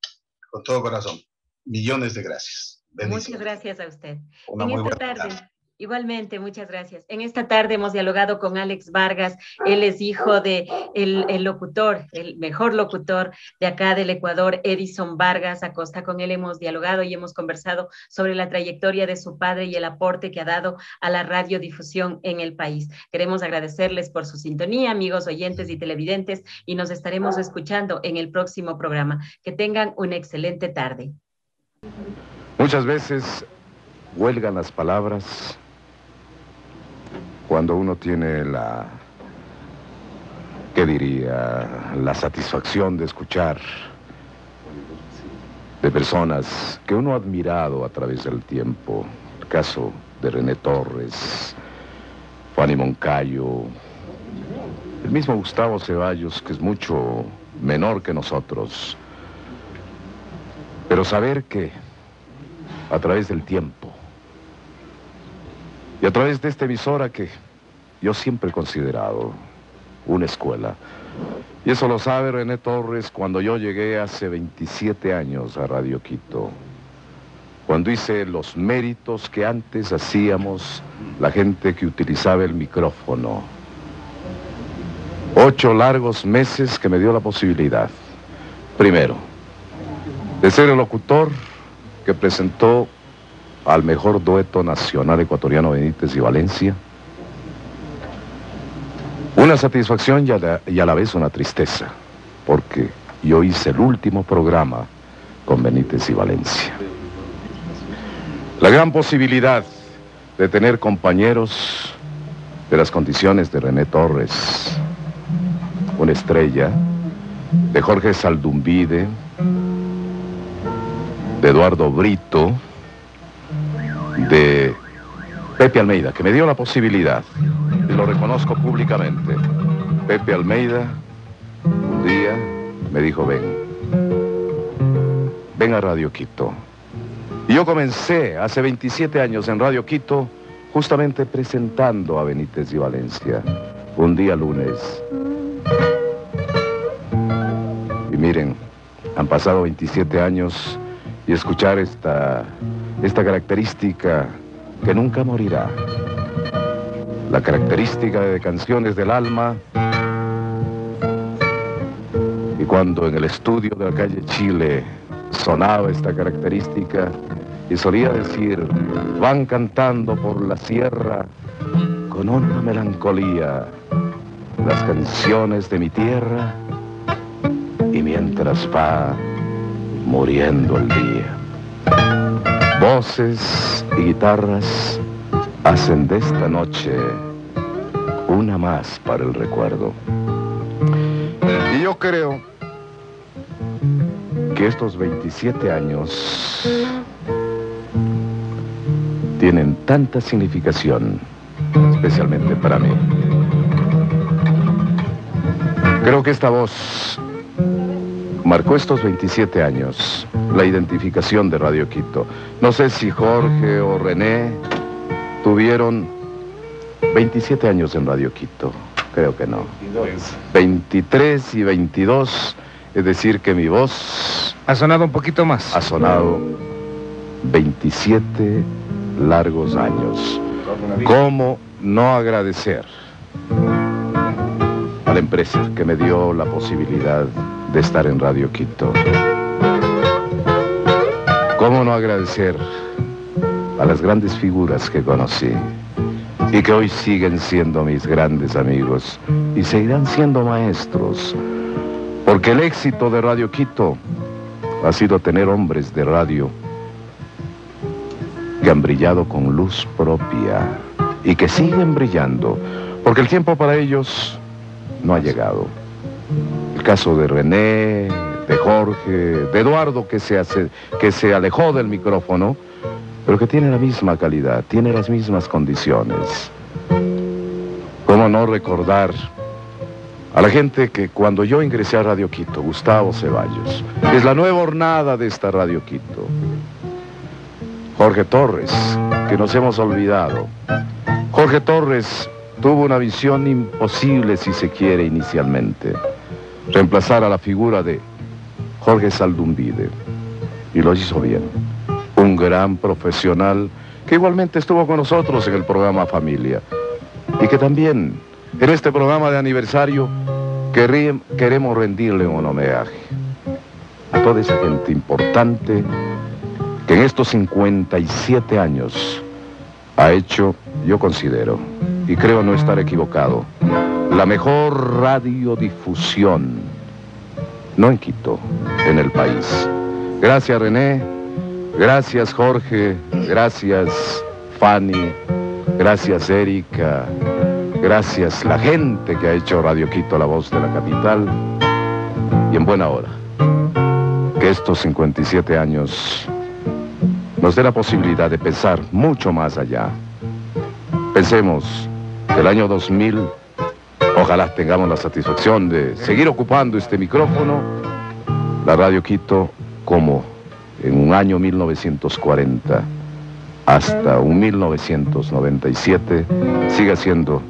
con todo corazón, millones de gracias. Muchas gracias a usted. Una muy buena tarde. Igualmente, muchas gracias. En esta tarde hemos dialogado con Alex Vargas. Él es hijo de el locutor, el mejor locutor de acá del Ecuador, Edison Vargas Acosta. Con él hemos dialogado y hemos conversado sobre la trayectoria de su padre y el aporte que ha dado a la radiodifusión en el país. Queremos agradecerles por su sintonía, amigos oyentes y televidentes, y nos estaremos escuchando en el próximo programa. Que tengan una excelente tarde. Muchas veces huelgan las palabras cuando uno tiene la satisfacción de escuchar de personas que uno ha admirado a través del tiempo. El caso de René Torres, Fanny Moncayo, el mismo Gustavo Ceballos, que es mucho menor que nosotros. Pero saber que a través del tiempo y a través de esta emisora que yo siempre he considerado una escuela. Y eso lo sabe René Torres cuando yo llegué hace 27 años a Radio Quito. Cuando hice los méritos que antes hacíamos la gente que utilizaba el micrófono. 8 largos meses que me dio la posibilidad, primero, de ser el locutor que presentó al mejor dueto nacional ecuatoriano Benítez y Valencia. Una satisfacción y a la vez una tristeza, porque yo hice el último programa con Benítez y Valencia. La gran posibilidad de tener compañeros de las condiciones de René Torres, una estrella, de Jorge Saldumbide, de Eduardo Brito, de Pepe Almeida, que me dio la posibilidad, y lo reconozco públicamente. Pepe Almeida, un día me dijo, ven a Radio Quito. Y yo comencé hace 27 años en Radio Quito, justamente presentando a Benítez y Valencia, un día lunes. Y miren, han pasado 27 años y escuchar esta característica que nunca morirá. La característica de Canciones del Alma. Y cuando en el estudio de la calle Chile sonaba esta característica y solía decir, van cantando por la sierra con una melancolía las canciones de mi tierra, y mientras va muriendo el día. Voces y guitarras hacen de esta noche una más para el recuerdo. Y yo creo que estos 27 años tienen tanta significación, especialmente para mí. Creo que esta voz marcó estos 27 años, la identificación de Radio Quito. No sé si Jorge o René tuvieron 27 años en Radio Quito. Creo que no. 23 y 22, es decir que mi voz... Ha sonado un poquito más. Ha sonado 27 largos años. ¿Cómo no agradecer a la empresa que me dio la posibilidad de estar en Radio Quito? ¿Cómo no agradecer a las grandes figuras que conocí y que hoy siguen siendo mis grandes amigos y seguirán siendo maestros? Porque el éxito de Radio Quito ha sido tener hombres de radio que han brillado con luz propia y que siguen brillando, porque el tiempo para ellos no ha llegado. El caso de René, de Jorge, de Eduardo, que se alejó del micrófono, pero que tiene la misma calidad, tiene las mismas condiciones. ¿Cómo no recordar a la gente que cuando yo ingresé a Radio Quito, Gustavo Ceballos, es la nueva hornada de esta Radio Quito? Jorge Torres, que nos hemos olvidado. Jorge Torres tuvo una visión imposible, si se quiere, inicialmente. Reemplazar a la figura de Jorge Saldumbide. Y lo hizo bien. Un gran profesional que igualmente estuvo con nosotros en el programa Familia. Y que también, en este programa de aniversario, queremos rendirle un homenaje a toda esa gente importante que en estos 57 años ha hecho, yo considero, y creo no estar equivocado, la mejor radiodifusión, no en Quito, en el país. Gracias, René, gracias, Jorge, gracias, Fanny, gracias, Erika, gracias, la gente que ha hecho Radio Quito la voz de la capital, y en buena hora, que estos 57 años nos dé la posibilidad de pensar mucho más allá. Pensemos que el año 2000, ojalá tengamos la satisfacción de seguir ocupando este micrófono, la Radio Quito, como en un año 1940 hasta un 1997, siga siendo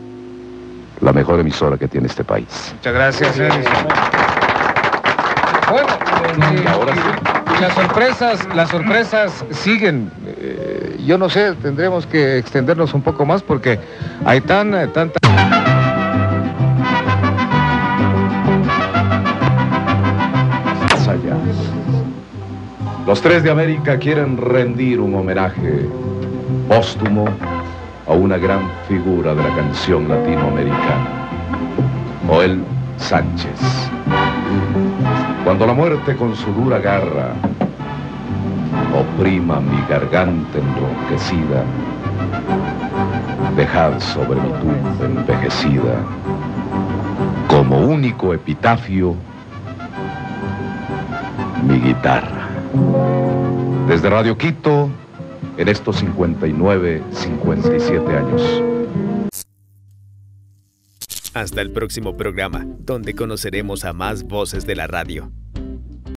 la mejor emisora que tiene este país. Muchas gracias, Bueno, ahora sí. Las sorpresas siguen. Yo no sé, tendremos que extendernos un poco más porque hay tanta... Más allá. Los Tres de América quieren rendir un homenaje póstumo a una gran figura de la canción latinoamericana, Joel Sánchez. Cuando la muerte con su dura garra oprima mi garganta enronquecida, dejad sobre mi tumba envejecida, como único epitafio, mi guitarra. Desde Radio Quito, en estos 59, 57 años. Hasta el próximo programa, donde conoceremos a más voces de la radio.